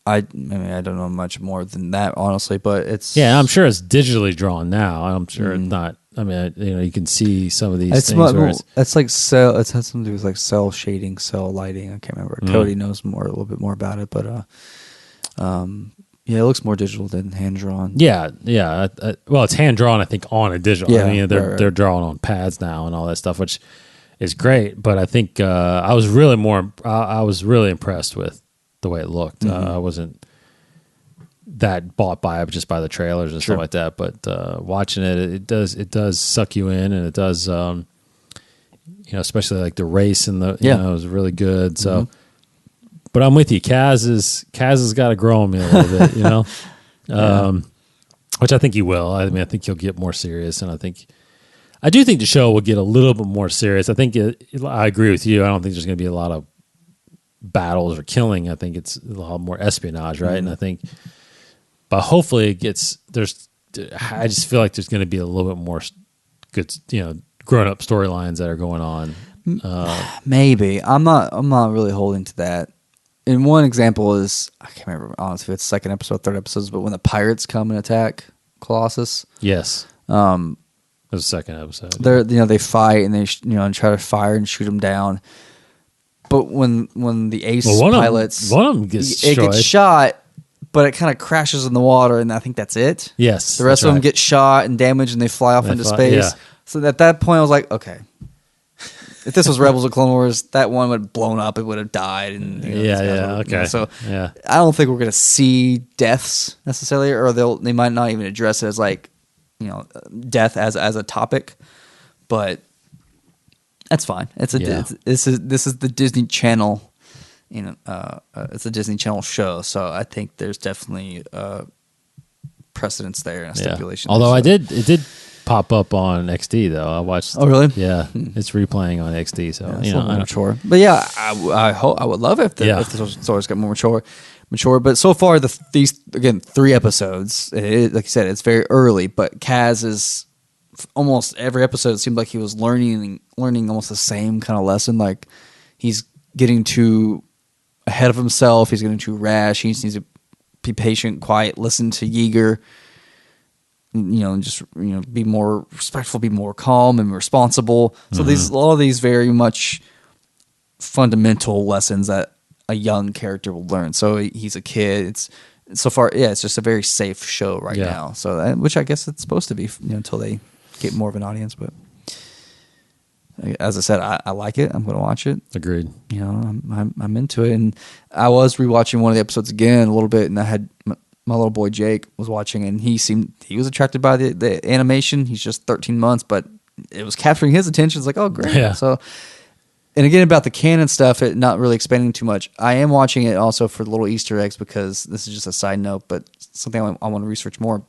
Speaker 4: I mean, I don't know much more than that, honestly, but it's...
Speaker 3: Yeah, I'm sure it's digitally drawn now. I'm sure it's not... I mean, you can see some of these things.
Speaker 4: It's like cell... It has something to do with like cell shading, cell lighting. I can't remember. Cody knows a little bit more about it, but it looks more digital than hand-drawn.
Speaker 3: Yeah. Well, it's hand-drawn, I think, on a digital.
Speaker 4: Yeah,
Speaker 3: I mean, they're drawing on pads now and all that stuff, which is great, but I think I was really impressed with the way it looked. I wasn't that bought by it just by the trailers and stuff like that. But watching it does suck you in, and it does, especially like the race and it was really good. So, but I'm with you. Kaz has got to grow on me a little bit, which I think he will. I mean, I think he'll get more serious, and I do think the show will get a little bit more serious. I think I agree with you. I don't think there's going to be a lot of battles or killing. I think it's a lot more espionage, right? And I think, but hopefully it gets I just feel like there's going to be a little bit more good, grown up storylines that are going on.
Speaker 4: Maybe I'm not really holding to that. And one example is I can't remember honestly if it's second episode, third episodes, but when the pirates come and attack Colossus.
Speaker 3: Yes. It was the second episode.
Speaker 4: They fight and they and try to fire and shoot them down. But when the ace pilots,
Speaker 3: one of them gets
Speaker 4: shot, but it kind of crashes in the water, and I think that's it.
Speaker 3: Yes,
Speaker 4: the rest of them get shot and damaged, and they fly off into space. Yeah. So at that point, I was like, okay, if this was Rebels or Clone Wars, that one would have blown up. It would have died. And
Speaker 3: okay.
Speaker 4: So I don't think we're gonna see deaths necessarily, or they might not even address it as like death as a topic, but that's fine. This is the Disney Channel, it's a Disney Channel show, so I think there's definitely precedence there and a stipulation.
Speaker 3: Although it did pop up on XD though. I watched.
Speaker 4: Oh really?
Speaker 3: Yeah, it's replaying on XD. So
Speaker 4: it's a little more mature. But yeah, I hope I would love if the stories got more mature. But so far these again 3 episodes. Like you said, it's very early. But Kaz is almost every episode. It seemed like he was learning almost the same kind of lesson. Like he's getting too ahead of himself. He's getting too rash. He just needs to be patient, quiet, listen to Yeager. Be more respectful, be more calm and responsible. So a lot of these very much fundamental lessons that a young character will learn. So he's a kid. It's just a very safe show right now. So which I guess it's supposed to be, until they get more of an audience. But as I said, I like it. I'm going to watch it.
Speaker 3: Agreed.
Speaker 4: I'm into it, and I was rewatching one of the episodes again a little bit, and I had my little boy Jake was watching, and he was attracted by the animation. He's just 13 months, but it was capturing his attention. It's like, oh, great. Yeah. So, and again, about the canon stuff, it not really expanding too much. I am watching it also for the little Easter eggs, because this is just a side note, but something I want to research more.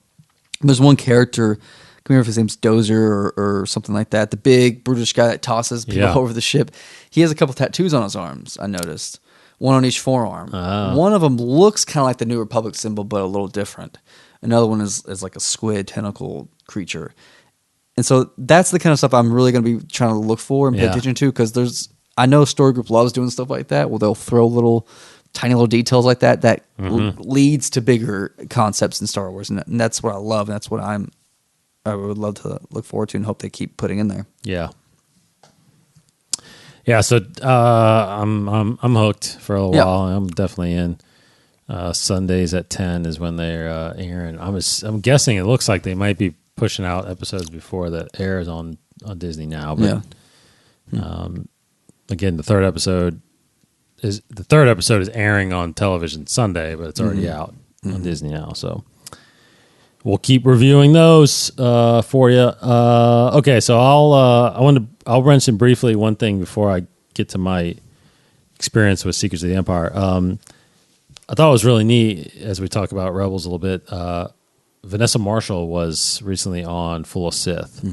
Speaker 4: There's one character, I can't remember if his name's Dozer or something like that, the big brutish guy that tosses people over the ship. He has a couple tattoos on his arms, I noticed. One on each forearm. One of them looks kind of like the New Republic symbol, but a little different. Another one is like a squid tentacle creature. And so that's the kind of stuff I'm really going to be trying to look for and pay attention to, because I know Story Group loves doing stuff like that, where they'll throw tiny little details like that leads to bigger concepts in Star Wars. And that's what I love, and that's what I would love to look forward to and hope they keep putting in there.
Speaker 3: Yeah. Yeah, so I'm hooked for a while. I'm definitely in. Sundays at 10 is when they're airing. I'm guessing it looks like they might be pushing out episodes before that airs on Disney now. But again, the third episode is airing on television Sunday, but it's already out on Disney now. So we'll keep reviewing those for you. Okay, so I'll mention briefly one thing before I get to my experience with Secrets of the Empire. I thought it was really neat, as we talk about Rebels a little bit. Vanessa Marshall was recently on Full of Sith,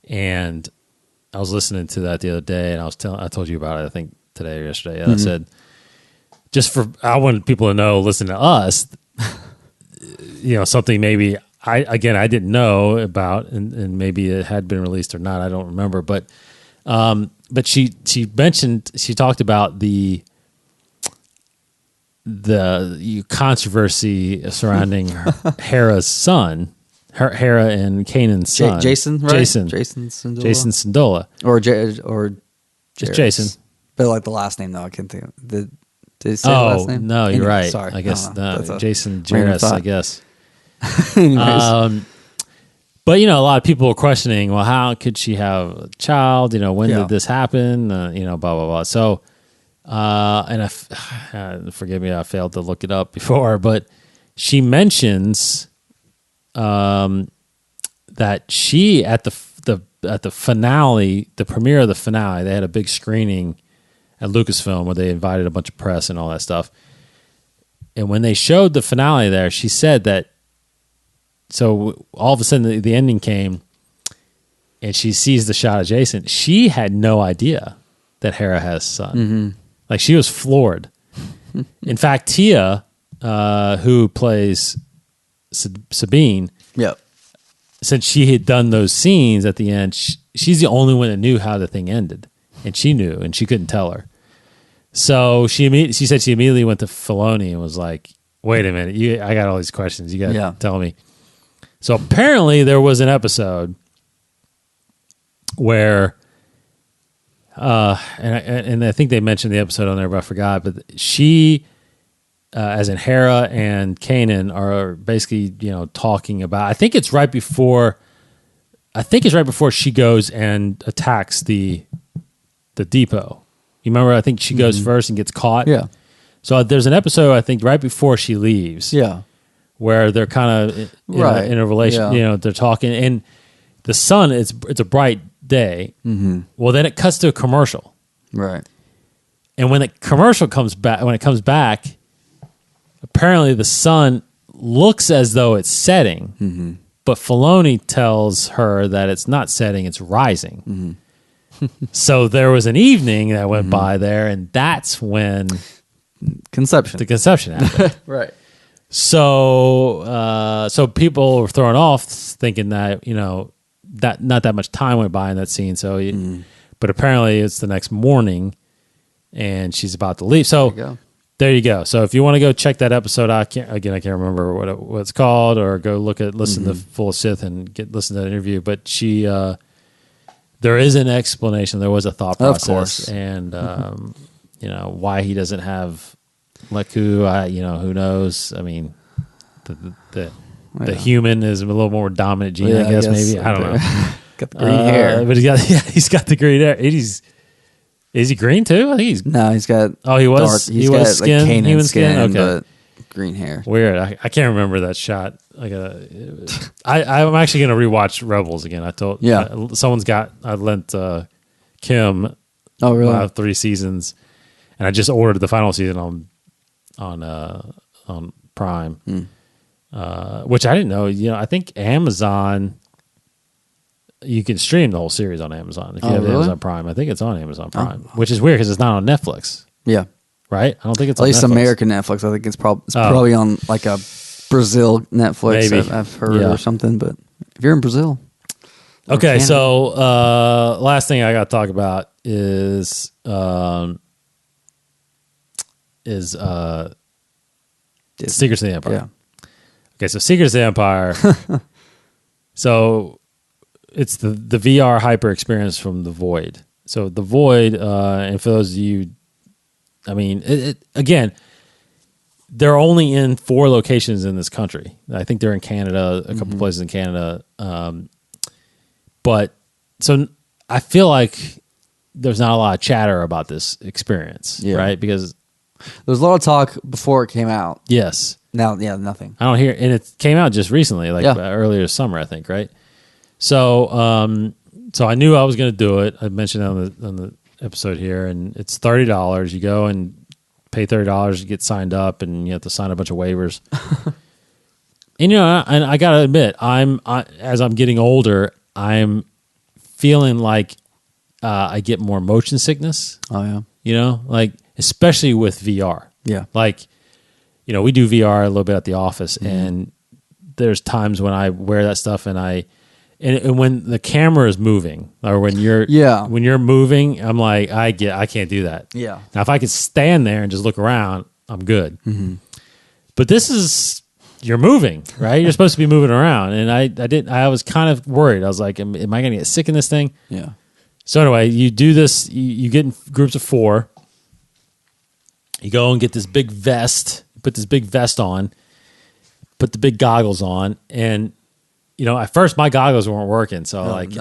Speaker 3: and I was listening to that the other day, and I told you about it, I think today or yesterday, and I said, I wanted people to know, listen to us, something maybe I didn't know about, and maybe it had been released or not. I don't remember, but she talked about the controversy surrounding Hera's son, Hera and Kanan's son,
Speaker 4: Jason Syndulla.
Speaker 3: Jason Syndulla,
Speaker 4: or
Speaker 3: just Jason.
Speaker 4: But like the last name though, I can't think of. Did he say the last name?
Speaker 3: No, you're right.
Speaker 4: Sorry,
Speaker 3: I guess Jason Jarrus, I guess. But a lot of people are questioning, well, how could she have a child? When did this happen? Blah blah blah. So, and forgive me, I failed to look it up before, but she mentions that she at the finale, the premiere of the finale, they had a big screening at Lucasfilm where they invited a bunch of press and all that stuff. And when they showed the finale there, she said that. So all of a sudden the ending came, and she sees the shot of Jason. She had no idea that Hera has a son. Like, she was floored. In fact, Tia, who plays Sabine, since she had done those scenes at the end, she's the only one that knew how the thing ended, and she knew, and she couldn't tell her. So she said she immediately went to Filoni and was like, "Wait a minute, I got all these questions. You got to tell me." So apparently there was an episode where, and I think they mentioned the episode on there, but I forgot. But she, as in Hera and Kanan, are basically talking about. I think it's right before she goes and attacks the depot. You remember? I think she goes first and gets caught.
Speaker 4: Yeah.
Speaker 3: So there's an episode, I think, right before she leaves.
Speaker 4: Yeah.
Speaker 3: where they're kind of in a relation.
Speaker 4: Yeah.
Speaker 3: They're talking, and the sun. It's a bright day. Mm-hmm. Well, then it cuts to a commercial,
Speaker 4: right?
Speaker 3: And when the commercial comes back, apparently the sun looks as though it's setting, mm-hmm. but Filoni tells her that it's not setting; it's rising. Mm-hmm. So there was an evening that went by there, and that's when the conception happened.
Speaker 4: Right.
Speaker 3: So people were thrown off thinking that, that not that much time went by in that scene. So, but apparently it's the next morning and she's about to leave. So there you go. So if you want to go check that episode, I can't remember what it's called, or go listen to Full of Sith and listen to that interview. But there is an explanation. There was a thought process,
Speaker 4: of course.
Speaker 3: And why he doesn't have Leku. Who knows? I mean, the human is a little more dominant gene. I guess maybe. I don't know.
Speaker 4: Got the green hair,
Speaker 3: but he's got the green hair. Is he green too? I think he's
Speaker 4: he's got.
Speaker 3: Oh, he was.
Speaker 4: Dark,
Speaker 3: he was skin,
Speaker 4: like
Speaker 3: human skin. Okay,
Speaker 4: but green hair.
Speaker 3: Weird. I can't remember that shot. I'm actually going to rewatch Rebels again. I lent Kim.
Speaker 4: Oh, really?
Speaker 3: 3 seasons, and I just ordered the final season on Prime, which I didn't know. I think Amazon. You can stream the whole series on Amazon if you have Amazon Prime. I think it's on Amazon Prime, which is weird because it's not on Netflix.
Speaker 4: Yeah,
Speaker 3: right. I don't think it's
Speaker 4: at least
Speaker 3: Netflix.
Speaker 4: American Netflix. I think it's probably on like a Brazil Netflix.
Speaker 3: Maybe.
Speaker 4: I've heard or something. But if you're in Brazil,
Speaker 3: okay. So last thing I got to talk about is Secrets of the Empire.
Speaker 4: Yeah.
Speaker 3: Okay, so Secrets of the Empire. So it's the VR hyper experience from The Void. So The Void, and for those of you, I mean, again, they're only in 4 locations in this country. I think they're in Canada, a couple places in Canada. But so I feel like there's not a lot of chatter about this experience, right? Because
Speaker 4: there's a lot of talk before it came out.
Speaker 3: Yes.
Speaker 4: Now, nothing.
Speaker 3: I don't hear, and it came out just recently, earlier this summer, I think, right? So, so I knew I was going to do it. I mentioned it on the episode here, and it's $30. You go and pay $30 to get signed up, and you have to sign a bunch of waivers. And and I got to admit, as I'm getting older, I'm feeling like I get more motion sickness.
Speaker 4: Oh yeah,
Speaker 3: especially with VR.
Speaker 4: Yeah,
Speaker 3: we do VR a little bit at the office, and there's times when I wear that stuff, and when the camera is moving, or when you're moving, I'm like, I can't do that.
Speaker 4: Yeah.
Speaker 3: Now, if I could stand there and just look around, I'm good. Mm-hmm. But this is, you're moving, right? You're supposed to be moving around, and I was kind of worried. I was like, am I going to get sick in this thing?
Speaker 4: Yeah.
Speaker 3: So anyway, you do this. You get in groups of 4. You go and get this big vest. Put this big vest on. Put the big goggles on, and at first my goggles weren't working, so they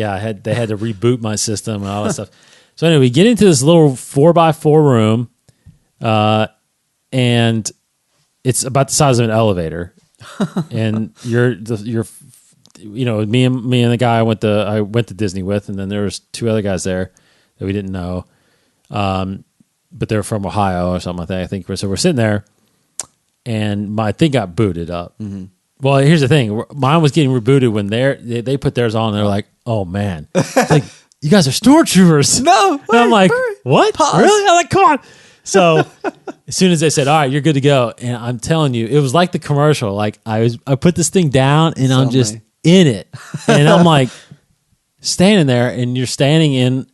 Speaker 3: had to reboot my system and all that stuff. So anyway, we get into this little 4x4 room, and it's about the size of an elevator, and you're me and the guy I went to Disney with, and then there was 2 other guys there that we didn't know, but they're from Ohio or something like that, I think. So we're sitting there, and my thing got booted up. Mm-hmm. Well, here's the thing. Mine was getting rebooted when they put theirs on. And they're like, "Oh man, like you guys are stormtroopers."
Speaker 4: No,
Speaker 3: and I'm like, "What? Pause. Really?" I'm like, "Come on." So as soon as they said, "All right, you're good to go," and I'm telling you, it was like the commercial. Like I put this thing down, and I'm just in it, and I'm like standing there, and you're standing in.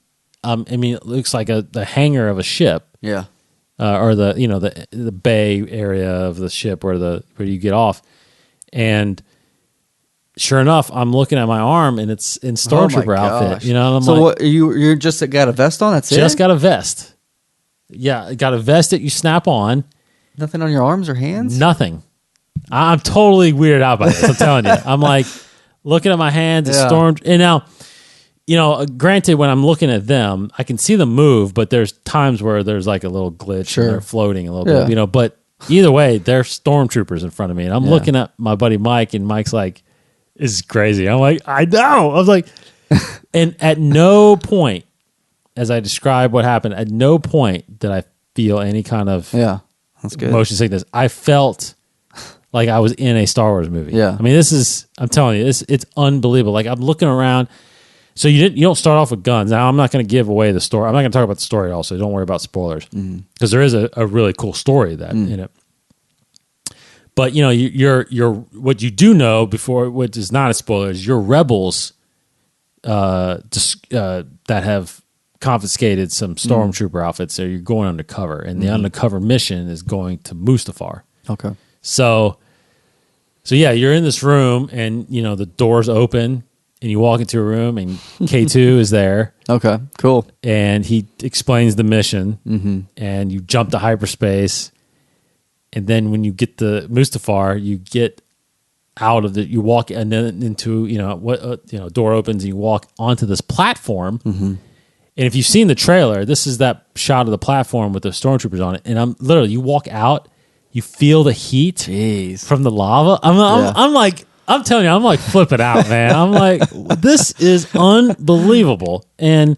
Speaker 3: It looks like the hangar of a ship.
Speaker 4: Yeah.
Speaker 3: Or the bay area of the ship where you get off. And sure enough, I'm looking at my arm, and it's in stormtrooper outfit. And I'm
Speaker 4: so what? You're just got a vest on? That's it?
Speaker 3: Just got a vest. Yeah, got a vest that you snap on.
Speaker 4: Nothing on your arms or hands?
Speaker 3: Nothing. I'm totally weirded out by this. I'm telling you. I'm like looking at my hands. It's storm. And now, granted, when I'm looking at them, I can see them move, but there's times where there's like a little glitch and they're floating a little bit. But either way, they're stormtroopers in front of me, and I'm looking at my buddy Mike, and Mike's like, "This is crazy." I'm like, "I know." I was like, and at no point, as I describe what happened, at no point did I feel any kind of
Speaker 4: that's good.
Speaker 3: motion sickness. I felt like I was in a Star Wars movie.
Speaker 4: Yeah.
Speaker 3: I mean, I'm telling you, it's unbelievable. Like, I'm looking around. So you don't start off with guns. Now, I'm not going to give away the story. I'm not going to talk about the story at all, so don't worry about spoilers. Because there is a really cool story in it. But, you're what you do know before, which is not a spoiler, is you're rebels that have confiscated some stormtrooper outfits. So you're going undercover. And the undercover mission is going to Mustafar.
Speaker 4: Okay.
Speaker 3: So yeah, you're in this room, and the doors open, and you walk into a room, and K2 is there.
Speaker 4: Okay, cool.
Speaker 3: And he explains the mission, and you jump to hyperspace, and then when you get to Mustafar, you get out of you walk and then into door opens, and you walk onto this platform. And if you've seen the trailer, this is that shot of the platform with the stormtroopers on it, and you walk out. You feel the heat from the lava. I'm like, I'm telling you, I'm like flipping out, man. I'm like, this is unbelievable. And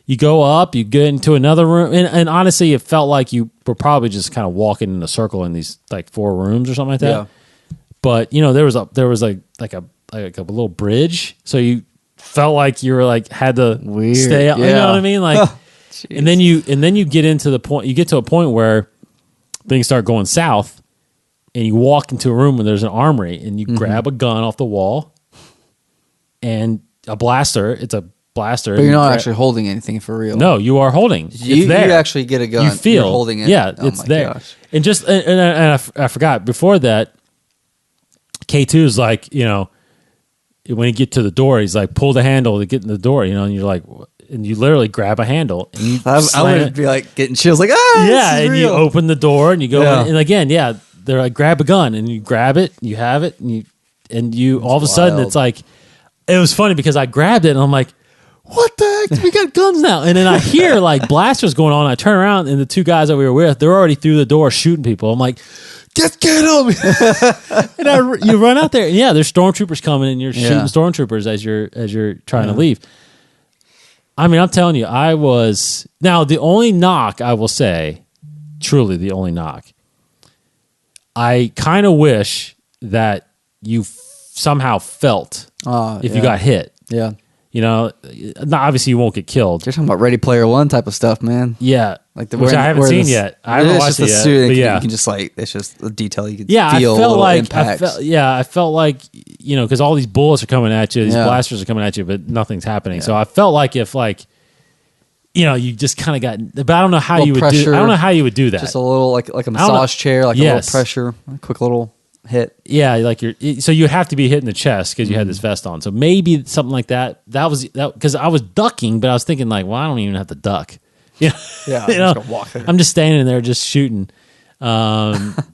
Speaker 3: you go up, you get into another room, and honestly, it felt like you were probably just kind of walking in a circle in these like 4 rooms or something like that. Yeah. But there was a little bridge, so you felt like you were like had to stay up. You know what I mean? Like, and then you get into the point. You get to a point where things start going south, and you walk into a room where there's an armory, and you grab a gun off the wall and a blaster. It's a blaster.
Speaker 4: But you're not actually holding anything for real.
Speaker 3: No, you are holding. It's there.
Speaker 4: You actually get a gun.
Speaker 3: You feel
Speaker 4: you're holding it.
Speaker 3: Yeah, it's there.
Speaker 4: Gosh.
Speaker 3: And just and I forgot before that. K2 is like, when you get to the door, he's like, pull the handle to get in the door, and you're like, and you literally grab a handle, and you
Speaker 4: I would be like getting chills, like,
Speaker 3: and real. You open the door, and you go in, and again, they're like, grab a gun, and you grab it, you have it, and you all of a sudden, it's like, it was funny because I grabbed it, and I'm like, what the heck? We got guns now. And then I hear like blasters going on. I turn around, and the 2 guys that we were with, they're already through the door shooting people. I'm like, get them. And you run out there, and there's stormtroopers coming, and you're shooting stormtroopers as you're trying to leave. I mean, I'm telling you, now the only knock I will say, truly the only knock, I kind of wish that you somehow felt if you got hit.
Speaker 4: Yeah.
Speaker 3: Obviously you won't get killed.
Speaker 4: You're talking about Ready Player One type of stuff, man.
Speaker 3: Yeah.
Speaker 4: Like
Speaker 3: which I haven't seen yet. I haven't watched it yet. But
Speaker 4: you can just it's just a detail you can feel.
Speaker 3: I felt like
Speaker 4: impacts.
Speaker 3: I felt like because all these bullets are coming at you, these blasters are coming at you, but nothing's happening. So I felt like if you just kind of got, but I don't know how you would do. I don't know how you would do that.
Speaker 4: Just a little like a massage chair, like a little pressure, a quick little hit.
Speaker 3: Yeah, so you have to be hitting the chest because you had this vest on. So maybe something like that. That was because I was ducking, but I was thinking like, well, I don't even have to duck.
Speaker 4: Yeah, I'm just gonna walk there.
Speaker 3: I'm just standing there, just shooting. But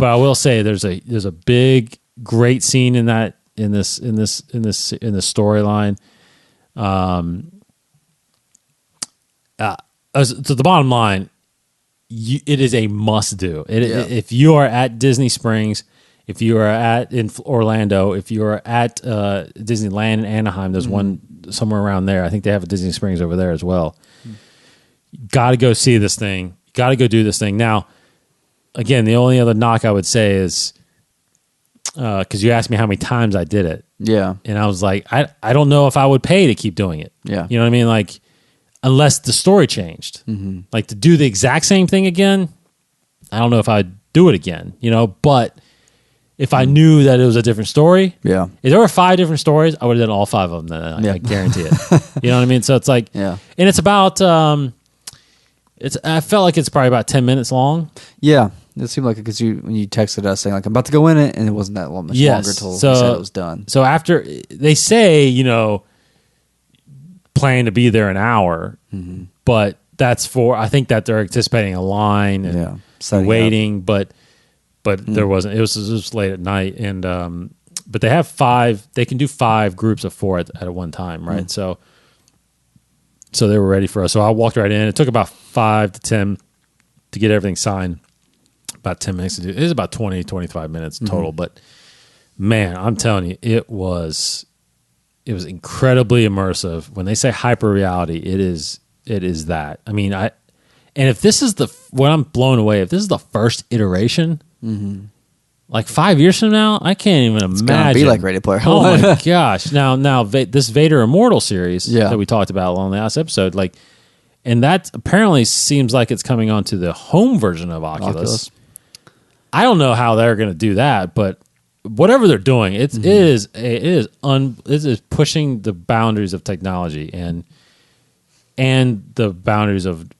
Speaker 3: I will say, there's a big, great scene in this storyline. So the bottom line, it is a must do. If you are at Disney Springs, if you are in Orlando, if you are at Disneyland in Anaheim, there's one somewhere around there. I think they have a Disney Springs over there as well. Got to go see this thing. Got to go do this thing. Now, again, the only other knock I would say is because you asked me how many times I did it.
Speaker 4: Yeah.
Speaker 3: And I was like, I don't know if I would pay to keep doing it.
Speaker 4: Yeah.
Speaker 3: You know what I mean? Like, unless the story changed. Like, to do the exact same thing again, I don't know if I'd do it again, but if I knew that it was a different story, if there were 5 different stories, I would have done all 5 of them. Then I guarantee it. You know what I mean? So it's like, and it's about, I felt like it's probably about 10 minutes long.
Speaker 4: Yeah. It seemed like it because when you texted us saying like I'm about to go in it, and it wasn't that much longer until you said it was done.
Speaker 3: So after they say, plan to be there an hour, but that's I think that they're anticipating a line and waiting, but there wasn't. It was late at night, and but they have 5. They can do 5 groups of 4 at one time, right? So they were ready for us. So I walked right in. It took about 5 to 10 to get everything signed. about 10 minutes to do. It is about 20, 25 minutes total. But man, I'm telling you, it was incredibly immersive. When they say hyper reality, it is that. I mean, and if this is what I'm blown away, if this is the first iteration, like 5 years from now, I can't even imagine. It's gonna be
Speaker 4: like Ready Player One.
Speaker 3: Oh my gosh! Now this Vader Immortal series that we talked about on the last episode, like, and that apparently seems like it's coming onto the home version of Oculus. I don't know how they're going to do that, but whatever they're doing, it is pushing the boundaries of technology and the boundaries of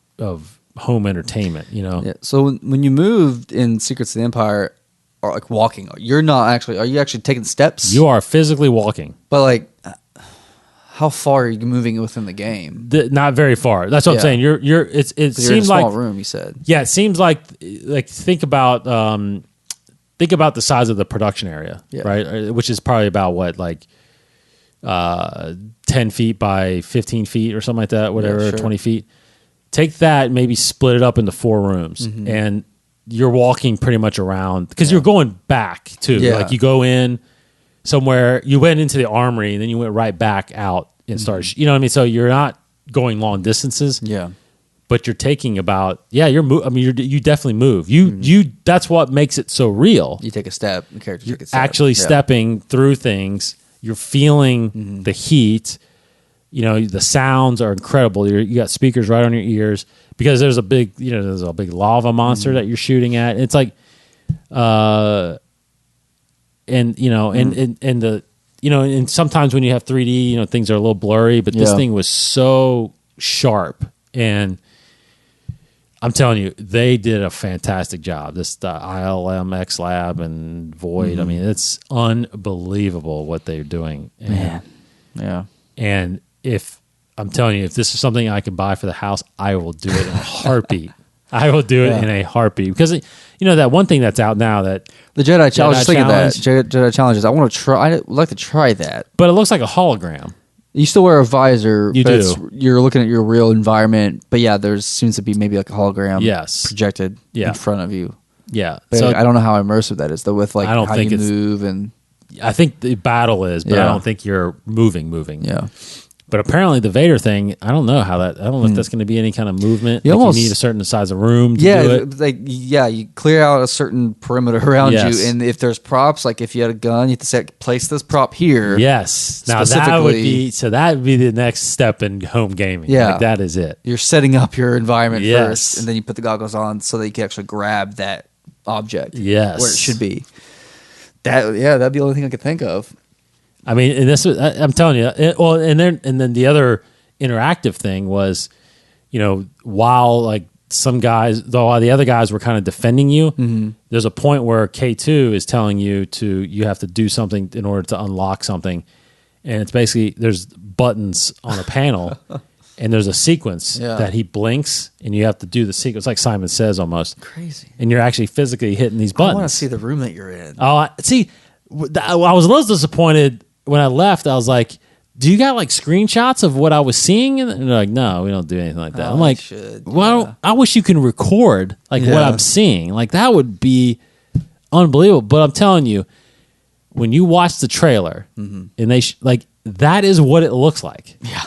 Speaker 3: home entertainment. You know.
Speaker 4: Yeah. So when you moved in Secrets of the Empire, or like walking, you're not actually. Are you actually taking steps?
Speaker 3: You are physically walking,
Speaker 4: but like, how far are you moving within the game?
Speaker 3: Not very far. That's what I'm saying. It seems
Speaker 4: in a small
Speaker 3: like
Speaker 4: room. You said.
Speaker 3: Yeah, it seems like think about the size of the production area, right? Which is probably about what, like 10 feet by 15 feet or something like that, whatever, 20 feet. Take that, maybe split it up into 4 rooms, and you're walking pretty much around because you're going back too. Yeah. Like you go in somewhere, you went into the armory, and then you went right back out and started. You know what I mean? So you're not going long distances.
Speaker 4: Yeah.
Speaker 3: But you're taking about I mean, you definitely move. You that's what makes it so real.
Speaker 4: You take a step. The character
Speaker 3: you're actually stepping through things. You're feeling the heat. You know, the sounds are incredible. You got speakers right on your ears because there's a big lava monster that you're shooting at. It's like, and sometimes when you have 3D, things are a little blurry, but this thing was so sharp. And I'm telling you, they did a fantastic job. The ILM X Lab and Void. I mean, it's unbelievable what they're doing.
Speaker 4: Man. Yeah.
Speaker 3: And if this is something I can buy for the house, I will do it in a heartbeat. I will do it in a heartbeat because that one thing that's out now, that
Speaker 4: the Jedi Challenge. Just think of that. Jedi Challenges. I want to try. I'd like to try that,
Speaker 3: but it looks like a hologram.
Speaker 4: You still wear a visor.
Speaker 3: You do.
Speaker 4: You're looking at your real environment, but there seems to be maybe like a hologram projected in front of you.
Speaker 3: Yeah.
Speaker 4: But so I don't know how immersive that is though. With like how you move and
Speaker 3: I think the battle is, but I don't think you're moving.
Speaker 4: Yeah.
Speaker 3: But apparently the Vader thing, I don't know if that's going to be any kind of movement. You need a certain size of room to do it.
Speaker 4: You clear out a certain perimeter around you, and if there's props, like if you had a gun, you have to say, place this prop here.
Speaker 3: Yes. Now that would be the next step in home gaming.
Speaker 4: Yeah.
Speaker 3: Like that is it.
Speaker 4: You're setting up your environment first, and then you put the goggles on so that you can actually grab that object where it should be. That'd be the only thing I could think of.
Speaker 3: I mean, and this I'm telling you. And then the other interactive thing was, while like some guys, though the other guys were kind of defending you, there's a point where K2 is telling you you have to do something in order to unlock something, and it's basically there's buttons on a panel, and there's a sequence that he blinks, and you have to do the sequence like Simon Says almost
Speaker 4: crazy,
Speaker 3: and you're actually physically hitting these buttons.
Speaker 4: I want to see the room that you're in.
Speaker 3: Oh, see, I was a little disappointed. When I left, I was like, do you got like screenshots of what I was seeing? And they're like, no, we don't do anything like that. I'm like, I wish you can record like what I'm seeing. Like that would be unbelievable. But I'm telling you, when you watch the trailer and they that is what it looks like.
Speaker 4: Yeah.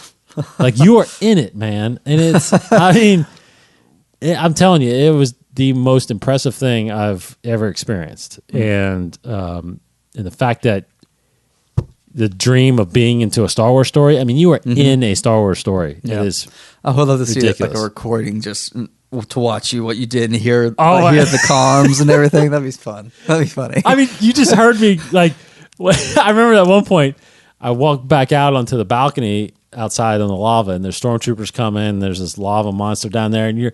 Speaker 3: Like you are in it, man. And it's, I'm telling you, it was the most impressive thing I've ever experienced. And the fact that the dream of being into a Star Wars story. I mean, you are in a Star Wars story. Yeah. It is.
Speaker 4: I would love to see it, like a recording, just to watch what you did and hear the comms and everything. That'd be fun. That'd be funny.
Speaker 3: I mean, you just heard me like. I remember at one point I walked back out onto the balcony outside on the lava, and there's stormtroopers coming. There's this lava monster down there, and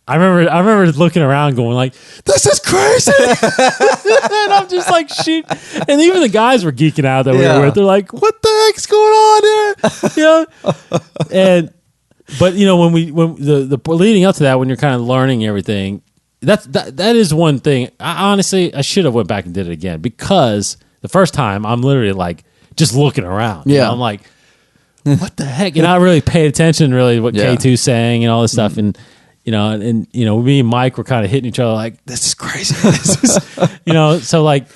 Speaker 3: I remember looking around going like, this is crazy. And I'm just like, shoot. And even the guys were geeking out that we were with. They're like, what the heck's going on here? But when the leading up to that, when you're kind of learning everything, that is one thing. I should have went back and did it again, because the first time I'm literally like just looking around.
Speaker 4: Yeah.
Speaker 3: I'm like, what the heck? And I really paid attention really what K2's saying and all this stuff. And and me and Mike were kind of hitting each other like, this is crazy. This is, so like,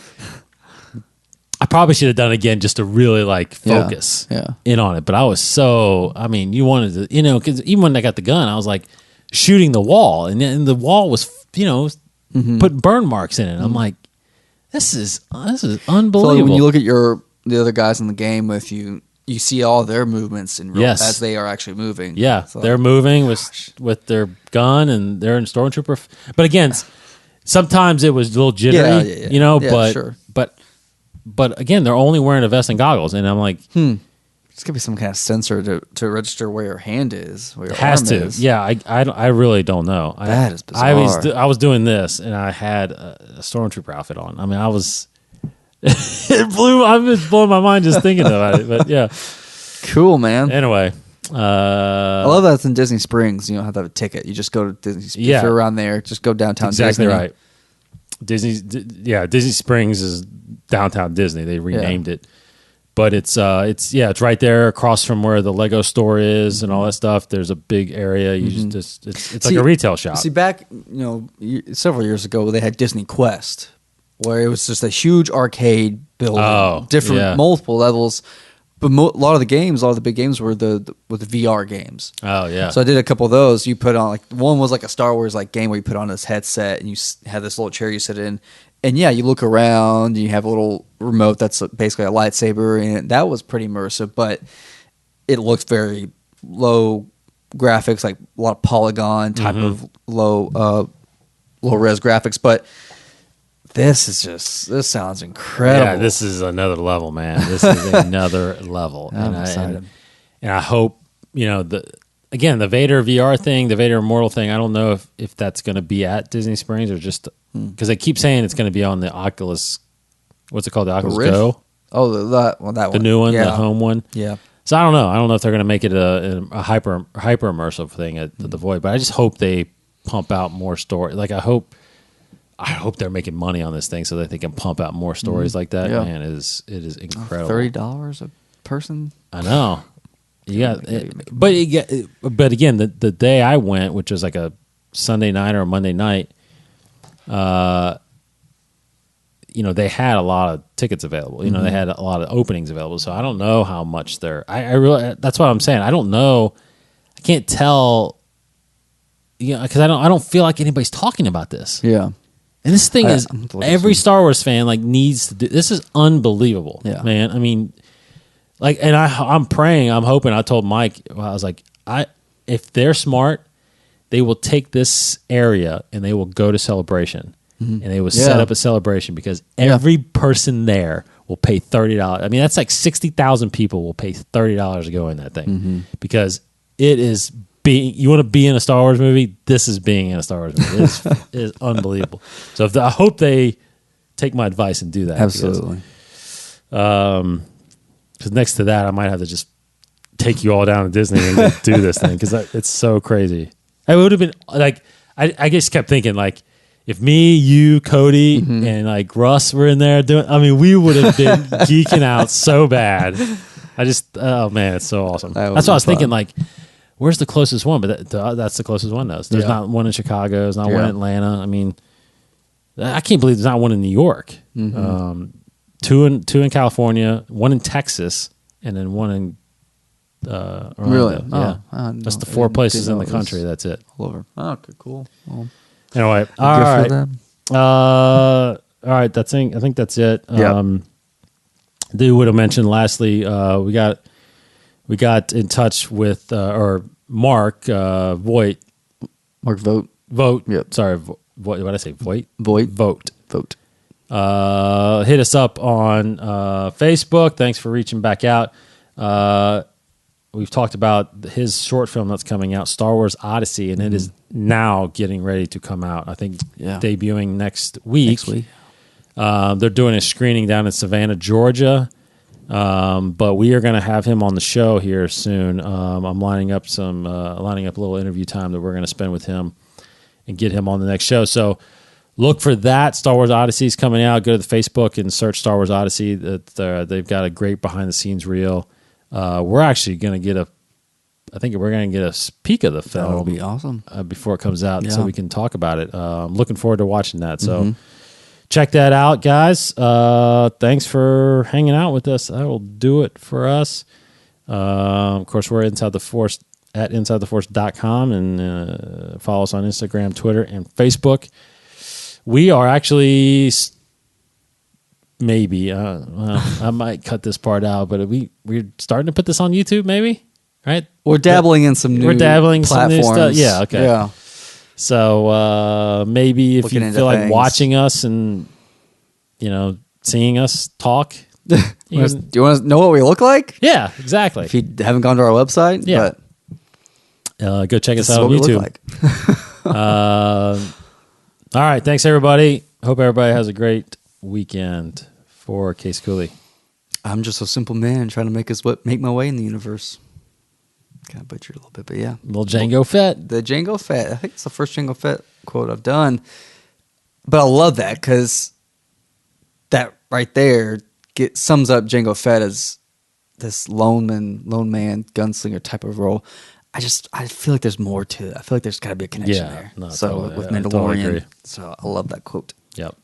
Speaker 3: I probably should have done it again just to really like focus in on it. But I was you wanted to, because even when I got the gun, I was like shooting the wall, and the wall was, putting burn marks in it. I'm like, this is unbelievable.
Speaker 4: So like when you look at the other guys in the game with you, you see all their movements in real as they are actually moving.
Speaker 3: Yeah,
Speaker 4: so,
Speaker 3: they're moving with their gun, and they're in stormtrooper. But again, sometimes it was a little jittery, but
Speaker 4: sure.
Speaker 3: But again, they're only wearing a vest and goggles, and I'm like,
Speaker 4: It's gonna be some kind of sensor to register where your hand is, where your
Speaker 3: has
Speaker 4: arm
Speaker 3: to.
Speaker 4: is.
Speaker 3: Yeah, I really don't know.
Speaker 4: That is bizarre.
Speaker 3: I was doing this, and I had a stormtrooper outfit on. I mean, I was. I'm just blowing my mind just thinking about it. But yeah,
Speaker 4: cool, man.
Speaker 3: Anyway,
Speaker 4: I love that it's in Disney Springs. You don't have to have a ticket. You just go to Disney.
Speaker 3: Yeah.
Speaker 4: If you're around there, just go downtown.
Speaker 3: Exactly
Speaker 4: Disney.
Speaker 3: right. Disney Springs is downtown Disney. They renamed it, but it's right there across from where the Lego store is and all that stuff. There's a big area. You just it's like a retail shop.
Speaker 4: See, back several years ago, they had Disney Quest, where it was just a huge arcade building, multiple levels. But a lot of the big games were the VR games.
Speaker 3: Oh yeah.
Speaker 4: So I did a couple of those. You put on one was like a Star Wars game where you put on this headset and you have this little chair you sit in, and you look around and you have a little remote that's basically a lightsaber, and that was pretty immersive. But it looked very low graphics, like a lot of polygon type of low res graphics, but. This sounds incredible.
Speaker 3: Yeah, this is another level, man. This is another level.
Speaker 4: I'm excited.
Speaker 3: And I hope, the Vader VR thing, the Vader Immortal thing, I don't know if that's going to be at Disney Springs or just because they keep saying it's going to be on the Oculus. What's it called? The Oculus Go?
Speaker 4: Oh, that one.
Speaker 3: The new one, the home one.
Speaker 4: Yeah.
Speaker 3: So I don't know. I don't know if they're going to make it a hyper immersive thing at the Void, but I just hope they pump out more story. Like I hope they're making money on this thing so that they can pump out more stories like that. Yeah. Man, it is incredible.
Speaker 4: $30 a person.
Speaker 3: I know. But again, the day I went, which was like a Sunday night or a Monday night, they had a lot of tickets available. They had a lot of openings available. So I don't know how much they're. I really. That's what I'm saying. I don't know. I can't tell. Because I don't feel like anybody's talking about this.
Speaker 4: Yeah.
Speaker 3: And this thing is every Star Wars fan needs to do. This is unbelievable, man. I mean, and I'm praying, I'm hoping. I told Mike, I was like, if they're smart, they will take this area and they will go to Celebration and they will set up a Celebration because every person there will pay $30. I mean, that's like 60,000 people will pay $30 to go in that thing because it is. You want to be in a Star Wars movie? This is being in a Star Wars movie. It is unbelievable. So I hope they take my advice and do that.
Speaker 4: Absolutely.
Speaker 3: Because next to that, I might have to just take you all down to Disney and do this thing because it's so crazy. It would have been like I just kept thinking like if me, you, Cody, and like Russ were in there doing. I mean, we would have been geeking out so bad. Oh man, it's so awesome. That's what I was thinking. Like. Where's the closest one? But that's the closest one. There's not one in Chicago. There's not one in Atlanta. I mean, I can't believe there's not one in New York. Two in California, one in Texas, and then one in Orlando.
Speaker 4: Really?
Speaker 3: Yeah. That's the 4 places in the country. That's it.
Speaker 4: All over. Oh, okay, cool. Well,
Speaker 3: anyway, all right. All right. I think that's it. Dude would have mentioned lastly, we got in touch with Mark Voigt.
Speaker 4: Mark Vogt.
Speaker 3: Yep. Sorry, what did I say? Voigt.
Speaker 4: Vogt.
Speaker 3: Hit us up on Facebook. Thanks for reaching back out. We've talked about his short film that's coming out, Star Wars Odyssey, and it is now getting ready to come out. I think debuting next week. They're doing a screening down in Savannah, Georgia. But we are going to have him on the show here soon. I'm lining up a little interview time that we're going to spend with him and get him on the next show. So look for that. Star Wars Odyssey is coming out. Go to the Facebook and search Star Wars Odyssey. They've got a great behind the scenes reel. We're actually going to get I think we're going to get a peek of the film.
Speaker 4: That'll be awesome.
Speaker 3: Before it comes out, so we can talk about it. I'm looking forward to watching that. So check that out, guys. Thanks for hanging out with us. That will do it for us. Of course, we're Inside the Force at InsideTheForce.com, and follow us on Instagram, Twitter, and Facebook. We are actually maybe I might cut this part out, but we're starting to put this on YouTube, maybe. Right?
Speaker 4: We're dabbling in some new platforms.
Speaker 3: Some new stuff. Yeah, okay.
Speaker 4: Yeah.
Speaker 3: So maybe if
Speaker 4: Looking
Speaker 3: you feel like
Speaker 4: things.
Speaker 3: watching us and seeing us talk.
Speaker 4: Do you want to know what we look like?
Speaker 3: Yeah, exactly.
Speaker 4: If you haven't gone to our website,
Speaker 3: go check us
Speaker 4: this is
Speaker 3: out on
Speaker 4: what we
Speaker 3: YouTube.
Speaker 4: look like.
Speaker 3: All right, thanks everybody. Hope everybody has a great weekend. For Case Cooley,
Speaker 4: I'm just a simple man trying to make my way in the universe. Kind of butchered a little bit, but yeah.
Speaker 3: Little Django Fett.
Speaker 4: The Django Fett. I think it's the first Django Fett quote I've done. But I love that because that right there sums up Django Fett as this lone man, gunslinger type of role. I feel like there's more to it. I feel like there's got to be a connection there.
Speaker 3: No,
Speaker 4: so
Speaker 3: totally,
Speaker 4: with
Speaker 3: I
Speaker 4: Mandalorian.
Speaker 3: totally agree.
Speaker 4: So I love that quote.
Speaker 3: Yep.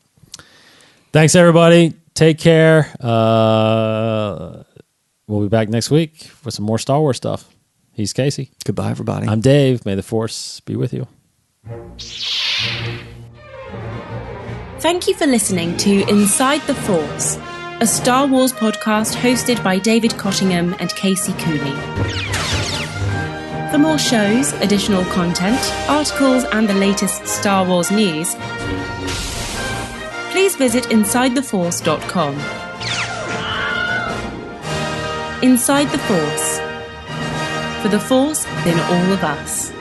Speaker 3: Thanks everybody. Take care. We'll be back next week with some more Star Wars stuff. He's Casey.
Speaker 4: Goodbye, everybody.
Speaker 3: I'm Dave. May the Force be with you.
Speaker 5: Thank you for listening to Inside the Force, a Star Wars podcast hosted by David Cottingham and Casey Cooley. For more shows, additional content, articles, and the latest Star Wars news, please visit InsideTheForce.com. Inside the Force. For the Force in all of us.